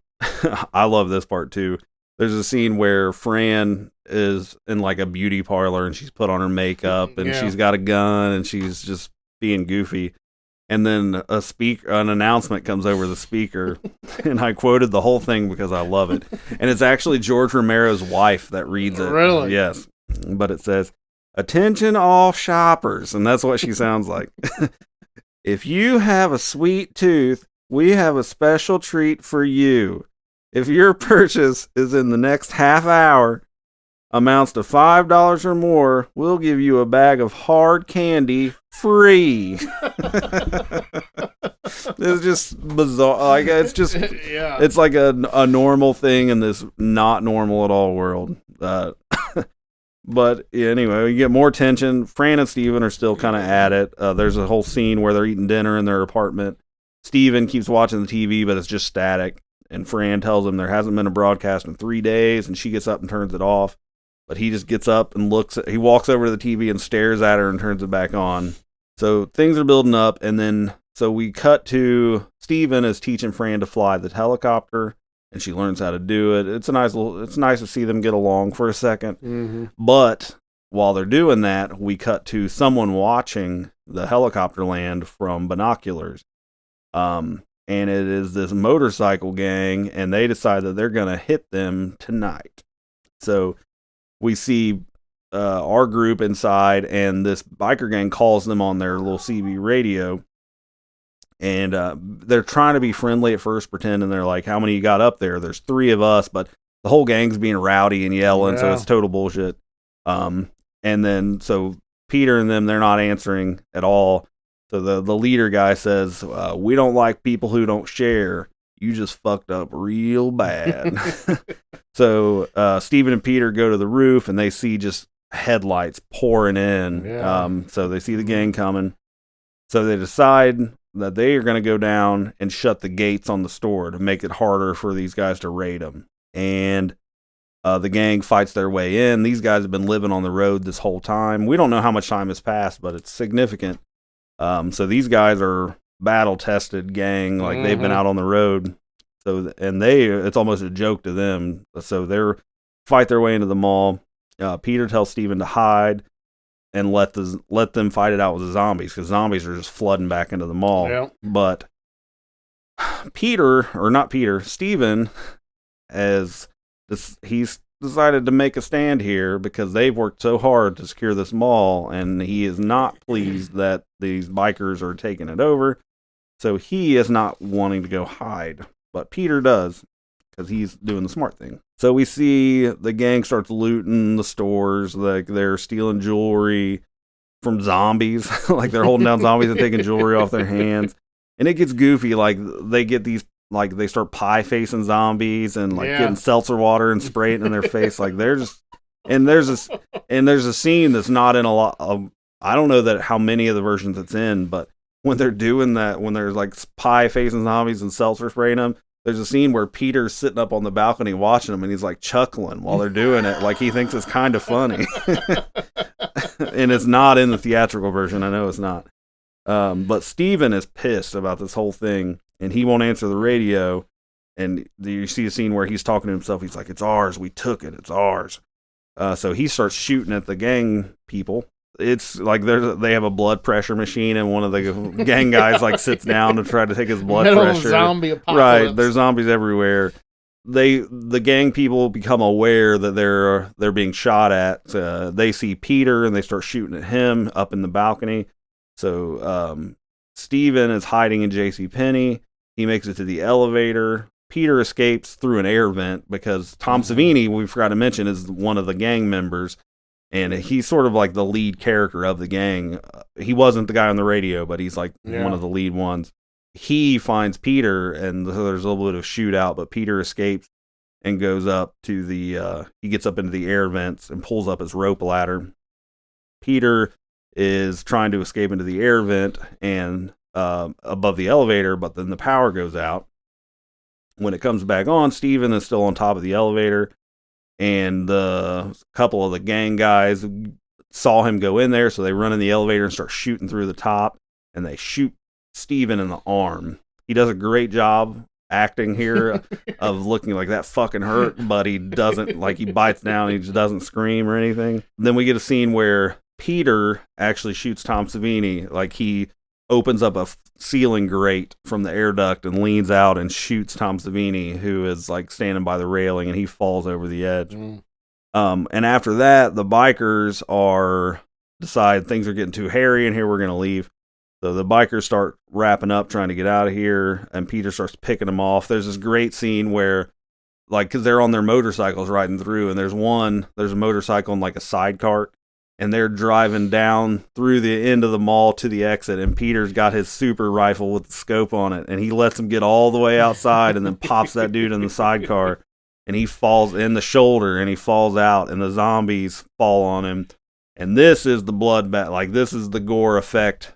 Speaker 5: I love this part too. There's a scene where Fran is in like a beauty parlor and she's put on her makeup and she's got a gun and she's just being goofy. And then an announcement comes over the speaker, and I quoted the whole thing because I love it. And it's actually George Romero's wife that reads it.
Speaker 6: Really?
Speaker 5: Yes. But it says, "Attention all shoppers," and that's what she sounds like. "If you have a sweet tooth, we have a special treat for you. If your purchase is in the next half hour, amounts to $5 or more, we'll give you a bag of hard candy free." It's just bizarre. Like it's like a normal thing in this not normal at all world. But anyway, we get more tension. Fran and Steven are still kind of at it. There's a whole scene where they're eating dinner in their apartment. Steven keeps watching the TV, but it's just static. And Fran tells him there hasn't been a broadcast in 3 days, and she gets up and turns it off. But he just gets up and he walks over to the TV and stares at her and turns it back on. So things are building up, and then so we cut to Steven is teaching Fran to fly the helicopter, and she learns how to do it. It's nice to see them get along for a second.
Speaker 6: Mm-hmm.
Speaker 5: But while they're doing that, we cut to someone watching the helicopter land from binoculars. And it is this motorcycle gang, and they decide that they're going to hit them tonight. So we see our group inside, and this biker gang calls them on their little CB radio. And they're trying to be friendly at first, pretending they're like, "How many you got up there?" There's 3 of us, but the whole gang's being rowdy and yelling, so it's total bullshit. And then, so Peter and them, they're not answering at all. So the leader guy says, "We don't like people who don't share. You just fucked up real bad." So Steven and Peter go to the roof, and they see just headlights pouring in.
Speaker 6: Yeah.
Speaker 5: So they see the gang coming. So they decide that they are going to go down and shut the gates on the store to make it harder for these guys to raid them. And the gang fights their way in. These guys have been living on the road this whole time. We don't know how much time has passed, but it's significant. So these guys are battle-tested gang. Like, they've been out on the road. So, and it's almost a joke to them. So they're fight their way into the mall. Peter tells Steven to hide and let them fight it out with the zombies, because zombies are just flooding back into the mall.
Speaker 6: Yeah.
Speaker 5: But Steven, he's decided to make a stand here because they've worked so hard to secure this mall, and he is not pleased that these bikers are taking it over. So he is not wanting to go hide, but Peter does, because he's doing the smart thing. So we see the gang starts looting the stores, like they're stealing jewelry from zombies, like they're holding down zombies and taking jewelry off their hands. And it gets goofy, like they get these like they start pie facing zombies and like getting seltzer water and spraying it in their face. Like they're just, and there's a scene that's not in a lot of, I don't know that how many of the versions it's in, but when they're doing that, when there's like pie facing zombies and seltzer spraying them, there's a scene where Peter's sitting up on the balcony watching them and he's like chuckling while they're doing it. Like he thinks it's kind of funny. And it's not in the theatrical version. I know it's not. But Steven is pissed about this whole thing and he won't answer the radio. And you see a scene where he's talking to himself. He's like, it's ours. We took it. It's ours. So he starts shooting at the gang people. It's like they have a blood pressure machine, and one of the gang guys like sits down to try to take his blood pressure.
Speaker 6: Zombie apocalypse.
Speaker 5: Right, there's zombies everywhere. The gang people become aware that they're being shot at. They see Peter and they start shooting at him up in the balcony. So Steven is hiding in JCPenney. He makes it to the elevator. Peter escapes through an air vent because Tom Savini, we forgot to mention, is one of the gang members. And he's sort of like the lead character of the gang. He wasn't the guy on the radio, but he's like one of the lead ones. He finds Peter, and there's a little bit of shootout, but Peter escapes and goes up to he gets up into the air vents and pulls up his rope ladder. Peter is trying to escape into the air vent and above the elevator, but then the power goes out. When it comes back on, Steven is still on top of the elevator. And the couple of the gang guys saw him go in there, so they run in the elevator and start shooting through the top, and they shoot Steven in the arm. He does a great job acting here of looking like that fucking hurt, but he doesn't, like he bites down, he just doesn't scream or anything. Then we get a scene where Peter actually shoots Tom Savini, like he opens up a ceiling grate from the air duct and leans out and shoots Tom Savini, who is like standing by the railing, and he falls over the edge. And after that, the bikers decide things are getting too hairy in here, we're going to leave. So the bikers start wrapping up, trying to get out of here, and Peter starts picking them off. There's this great scene where, like, because they're on their motorcycles riding through, and there's a motorcycle and like a side cart, and they're driving down through the end of the mall to the exit, and Peter's got his super rifle with the scope on it, and he lets him get all the way outside and then pops that dude in the sidecar, and he falls in the shoulder, and he falls out, and the zombies fall on him. And this is the bloodbath, like this is the gore effect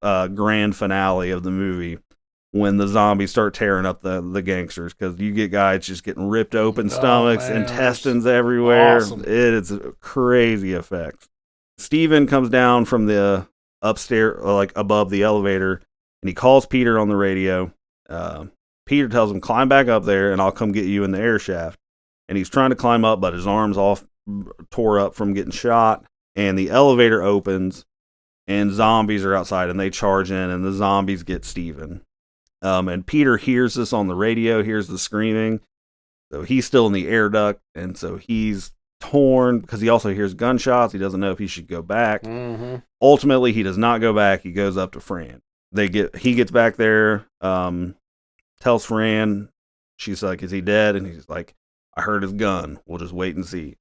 Speaker 5: grand finale of the movie, when the zombies start tearing up the gangsters, because you get guys just getting ripped open, stomachs, intestines everywhere. Awesome. It is a crazy effect. Steven comes down from the upstairs, like above the elevator, and he calls Peter on the radio. Peter tells him, climb back up there and I'll come get you in the air shaft. And he's trying to climb up, but his arm's all tore up from getting shot. And the elevator opens and zombies are outside, and they charge in, and the zombies get Steven. And Peter hears this on the radio, hears the screaming. So he's still in the air duct, and so he's torn because he also hears gunshots. He doesn't know if he should go back. Ultimately, he does not go back. He goes up to Fran. He gets back there, tells Fran, she's like, is he dead? And he's like, I heard his gun. We'll just wait and see.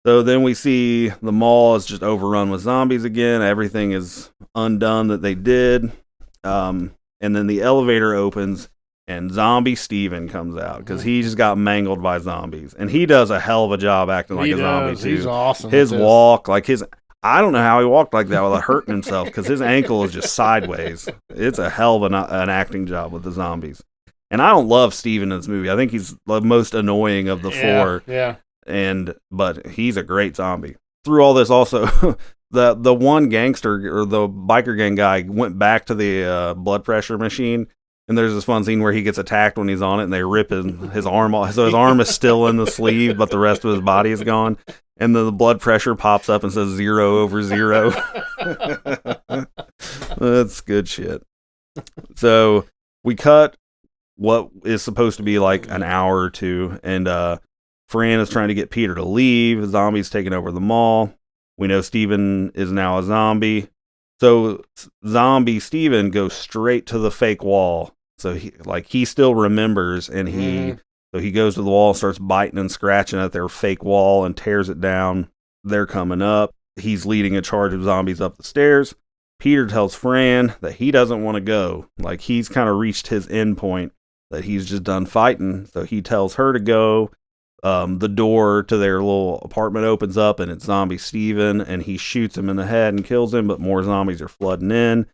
Speaker 5: So then we see the mall is just overrun with zombies again. Everything is undone that they did. And then the elevator opens, and Zombie Steven comes out because he just got mangled by zombies. And he does a hell of a job acting like a zombie, too.
Speaker 6: He's awesome.
Speaker 5: His walk, like I don't know how he walked like that without hurting himself, because his ankle is just sideways. It's a hell of an acting job with the zombies. And I don't love Steven in this movie. I think he's the most annoying of the four.
Speaker 6: Yeah.
Speaker 5: But he's a great zombie. Through all this also, the one gangster, or the biker gang guy, went back to the blood pressure machine, and there's this fun scene where he gets attacked when he's on it, and they rip his arm off. So his arm is still in the sleeve, but the rest of his body is gone. And then the blood pressure pops up and says 0/0. That's good shit. So we cut what is supposed to be like an hour or two, and Fran is trying to get Peter to leave. Zombies taking over the mall. We know Steven is now a zombie. So zombie Steven goes straight to the fake wall. So he still remembers, and he goes to the wall, starts biting and scratching at their fake wall and tears it down. They're coming up. He's leading a charge of zombies up the stairs. Peter tells Fran that he doesn't want to go. Like, he's kind of reached his end point, that he's just done fighting. So he tells her to go. The door to their little apartment opens up, and it's Zombie Steven, and he shoots him in the head and kills him, but more zombies are flooding in.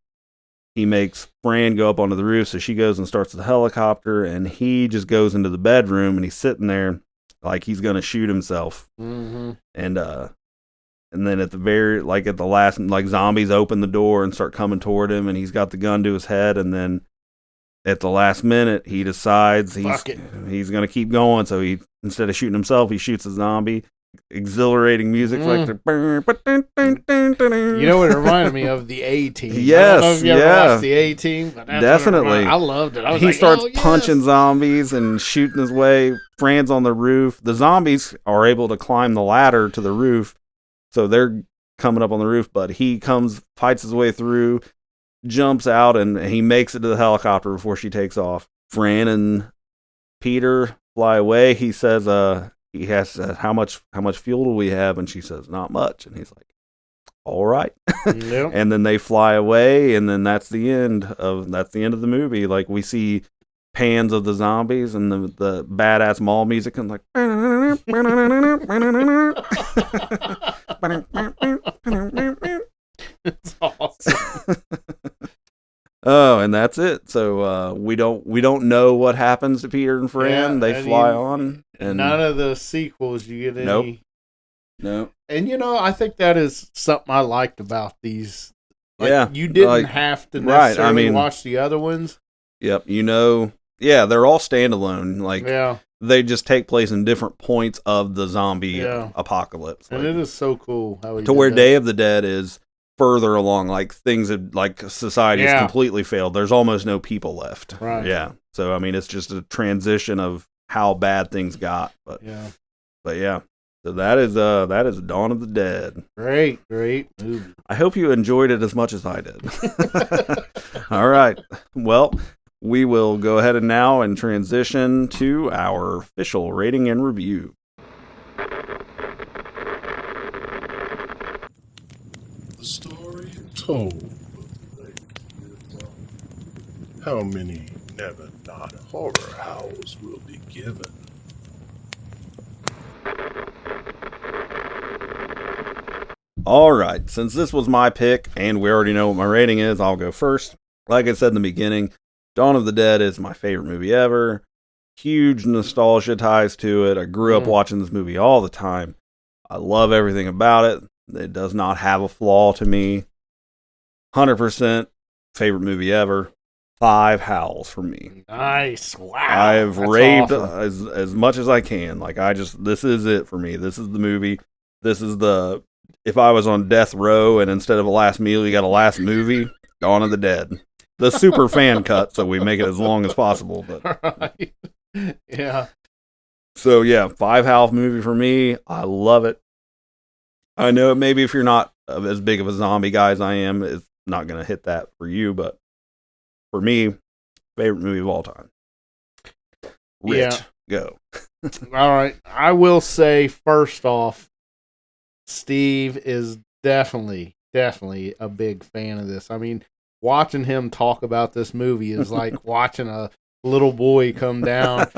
Speaker 5: He makes Fran go up onto the roof, so she goes and starts the helicopter, and he just goes into the bedroom, and he's sitting there like he's going to shoot himself. Mm-hmm. And then at the last, like, zombies open the door and start coming toward him, and he's got the gun to his head, and then at the last minute, he decides he's going to keep going, so he, instead of shooting himself, he shoots a zombie. Exhilarating music like the.
Speaker 6: You know what it reminded me of? The A-Team.
Speaker 5: Yes,
Speaker 6: I don't know if you ever watched the A-Team. But
Speaker 5: definitely.
Speaker 6: I loved it.
Speaker 5: He starts punching zombies and shooting his way. Fran's on the roof. The zombies are able to climb the ladder to the roof, so they're coming up on the roof. But he fights his way through, jumps out, and he makes it to the helicopter before she takes off. Fran and Peter fly away. He says, he asks, how much fuel do we have? And she says, not much. And he's like, all right. Yep. And then they fly away, and then that's the end of the movie. Like, we see pans of the zombies and the badass mall music, and like,
Speaker 6: it's awesome.
Speaker 5: Oh, and that's it. So we don't know what happens to Peter and Fran. They fly on, and
Speaker 6: none of the sequels you get any.
Speaker 5: Nope.
Speaker 6: And I think that is something I liked about these. Like, you didn't have to necessarily watch the other ones.
Speaker 5: Yep. They're all standalone. Like, they just take place in different points of the zombie apocalypse.
Speaker 6: And it is so cool how
Speaker 5: where Day of the Dead is further along, like, things have, like, society has completely failed. There's almost no people left.
Speaker 6: Right.
Speaker 5: Yeah. So it's just a transition of how bad things got. But yeah. So that is Dawn of the Dead.
Speaker 6: Great movie.
Speaker 5: I hope you enjoyed it as much as I did. All right. Well, we will go ahead and transition to our official rating and review.
Speaker 7: The story told. How many never not horror howls will be given?
Speaker 5: All right, since this was my pick and we already know what my rating is, I'll go first. Like I said in the beginning, Dawn of the Dead is my favorite movie ever. Huge nostalgia ties to it. I grew up watching this movie all the time. I love everything about it. It does not have a flaw to me. 100% favorite movie ever. 5 howls from me.
Speaker 6: Nice. Wow.
Speaker 5: I've raved as much as I can. Like, this is it for me. This is the movie. This is if I was on death row and instead of a last meal, you got a last movie, Dawn of the Dead. The super fan cut, so we make it as long as possible. But
Speaker 6: right. Yeah.
Speaker 5: So, 5 howl movie for me. I love it. I know maybe if you're not as big of a zombie guy as I am, it's not going to hit that for you, but for me, favorite movie of all time. Rich, go.
Speaker 6: All right. I will say, first off, Steve is definitely a big fan of this. I mean, watching him talk about this movie is like watching a little boy come down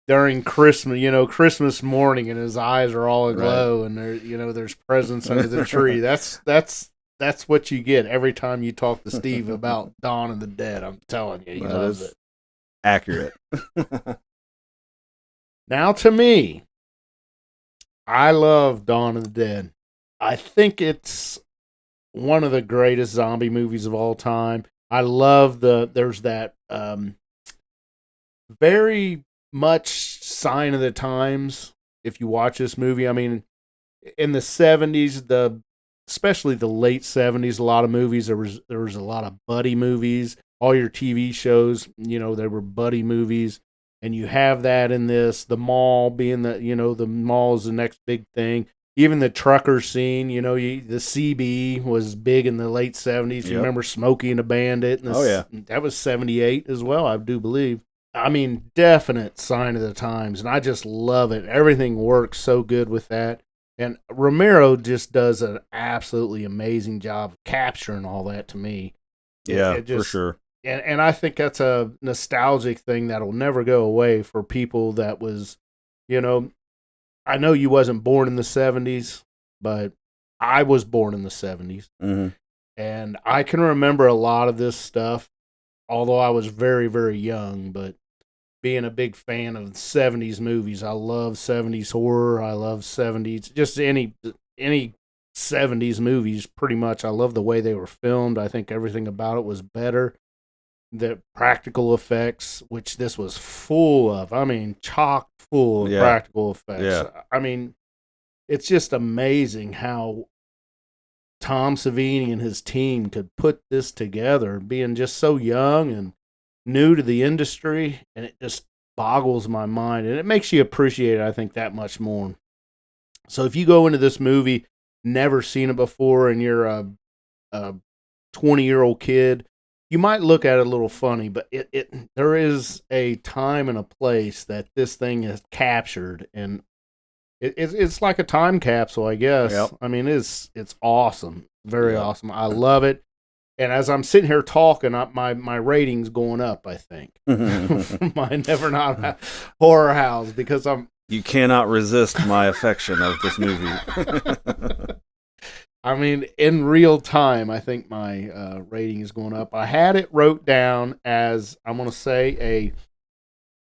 Speaker 6: during Christmas, Christmas morning, and his eyes are all aglow, and there's presents under the tree. That's what you get every time you talk to Steve about Dawn of the Dead. I'm telling you, he loves it.
Speaker 5: Accurate.
Speaker 6: Now, to me, I love Dawn of the Dead. I think it's one of the greatest zombie movies of all time. I love there's that very much sign of the times if you watch this movie. I mean, in the 70s, especially the late 70s, a lot of movies, there was a lot of buddy movies. All your TV shows, there were buddy movies. And you have that in this, the mall being the mall is the next big thing. Even the trucker scene, the CB was big in the late 70s. Yep. You remember Smokey and the Bandit? And that was 78 as well, I do believe. I mean, definite sign of the times, and I just love it. Everything works so good with that. And Romero just does an absolutely amazing job of capturing all that to me.
Speaker 5: Yeah, for sure.
Speaker 6: and I think that's a nostalgic thing that'll never go away for people that was, you know, I know you wasn't born in the 70s, but I was born in the 70s.
Speaker 5: Mm-hmm.
Speaker 6: And I can remember a lot of this stuff, although I was very, very young, but being a big fan of 70s movies, I love 70s horror. I love 70s, just any 70s movies, pretty much. I love the way they were filmed. I think everything about it was better. The practical effects, which this was full of, I mean, chock full of practical effects.
Speaker 5: Yeah.
Speaker 6: I mean, it's just amazing how Tom Savini and his team could put this together, being just so young and new to the industry, and it just boggles my mind, and it makes you appreciate it, I think, that much more. So if you go into this movie, never seen it before, and you're a 20-year-old kid, you might look at it a little funny, but there is a time and a place that this thing is captured, and it's like a time capsule, I guess.
Speaker 5: Yep.
Speaker 6: I mean, it's awesome, very awesome. I love it. And as I'm sitting here talking, my rating's going up, I think. My Never Not Horror House, because
Speaker 5: You cannot resist my affection of this movie.
Speaker 6: I mean, in real time, I think my rating is going up. I had it wrote down as, I'm going to say, a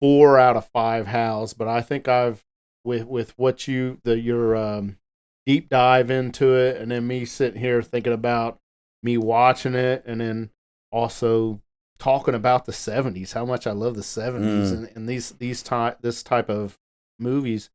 Speaker 6: 4 out of 5 house, but I think I've, with what your deep dive into it, and then me sitting here thinking about me watching it, and then also talking about the 70s, how much I love the 70s and this type of movies,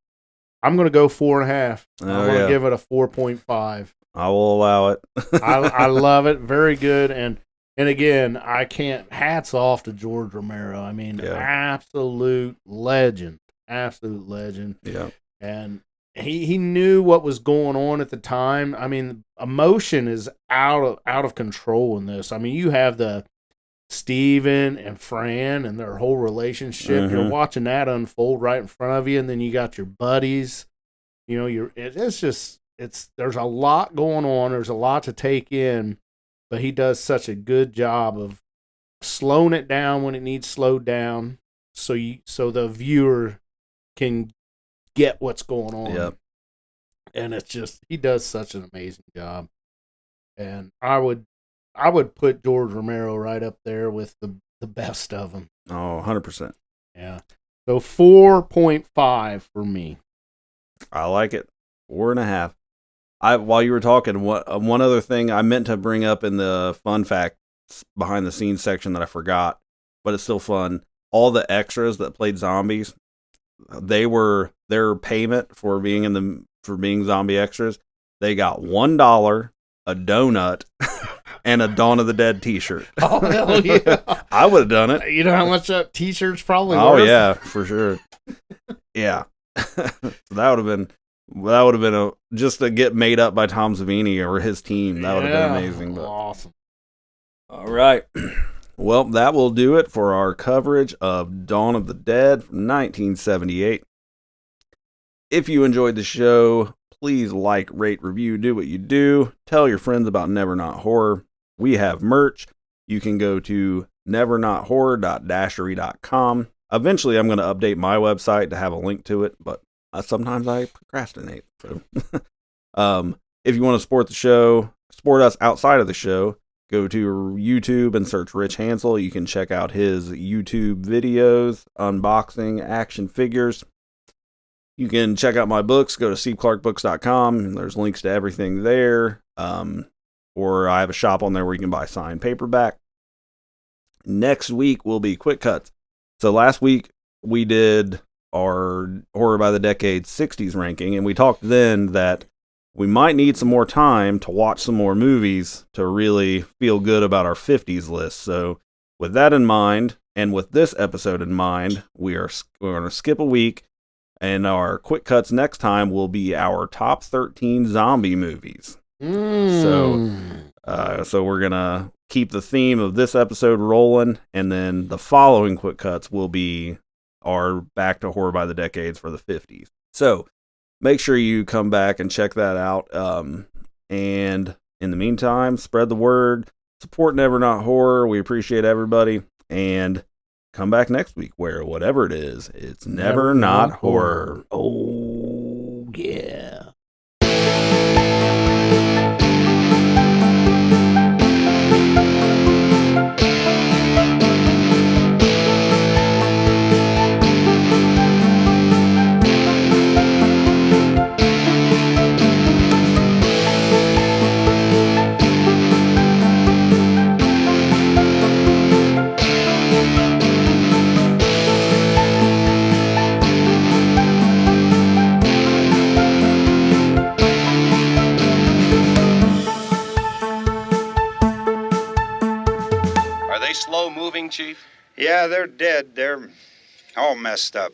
Speaker 6: I'm going to go 4.5. I'm going to give it a 4.5.
Speaker 5: I will allow it.
Speaker 6: I love it. Very good. And again, I can't, hats off to George Romero. I mean, absolute legend. Absolute legend.
Speaker 5: Yeah.
Speaker 6: And he knew what was going on at the time. I mean, emotion is out of control in this. I mean, you have the Steven and Fran and their whole relationship.
Speaker 5: Mm-hmm.
Speaker 6: You're watching that unfold right in front of you, and then you got your buddies. You know, there's a lot going on. There's a lot to take in, but he does such a good job of slowing it down when it needs slowed down, so the viewer can get what's going on.
Speaker 5: Yep.
Speaker 6: And it's just, he does such an amazing job. And I would put George Romero right up there with the best of them.
Speaker 5: Oh, 100%.
Speaker 6: Yeah. So 4.5 for me.
Speaker 5: I like it. 4.5. While you were talking, one other thing I meant to bring up in the fun facts behind the scenes section that I forgot, but it's still fun. All the extras that played zombies, their payment for being zombie extras, they got $1, a donut, and a Dawn of the Dead T-shirt.
Speaker 6: Oh hell yeah!
Speaker 5: I would have done it.
Speaker 6: You know how much that T-shirt's probably
Speaker 5: worth? Oh yeah, for sure. Yeah, so that would have been just to get made up by Tom Savini or his team. That would have been amazing. But.
Speaker 6: Awesome.
Speaker 5: All right. Well, that will do it for our coverage of Dawn of the Dead from 1978. If you enjoyed the show, please like, rate, review, do what you do. Tell your friends about Never Not Horror. We have merch. You can go to nevernothorror.dashery.com. Eventually, I'm going to update my website to have a link to it, but sometimes I procrastinate. So, if you want to support us outside of the show, go to YouTube and search Rich Hansel. You can check out his YouTube videos, unboxing action figures. You can check out my books. Go to steveclarkbooks.com, and there's links to everything there. Or I have a shop on there where you can buy signed paperback. Next week will be Quick Cuts. So last week we did our Horror by the Decade 60s ranking, and we talked then that we might need some more time to watch some more movies to really feel good about our 50s list. So with that in mind, and with this episode in mind, we're going to skip a week, and our Quick Cuts next time will be our top 13 zombie movies. So we're going to keep the theme of this episode rolling, and then the following Quick Cuts will be our Back to Horror by the Decades for the 50s. So make sure you come back and check that out. And in the meantime, spread the word. support Never Not Horror. We appreciate everybody. And come back next week where whatever it is, it's never not horror.
Speaker 6: Oh, yeah.
Speaker 3: Are they slow moving, Chief?
Speaker 4: Yeah, they're dead. They're all messed up.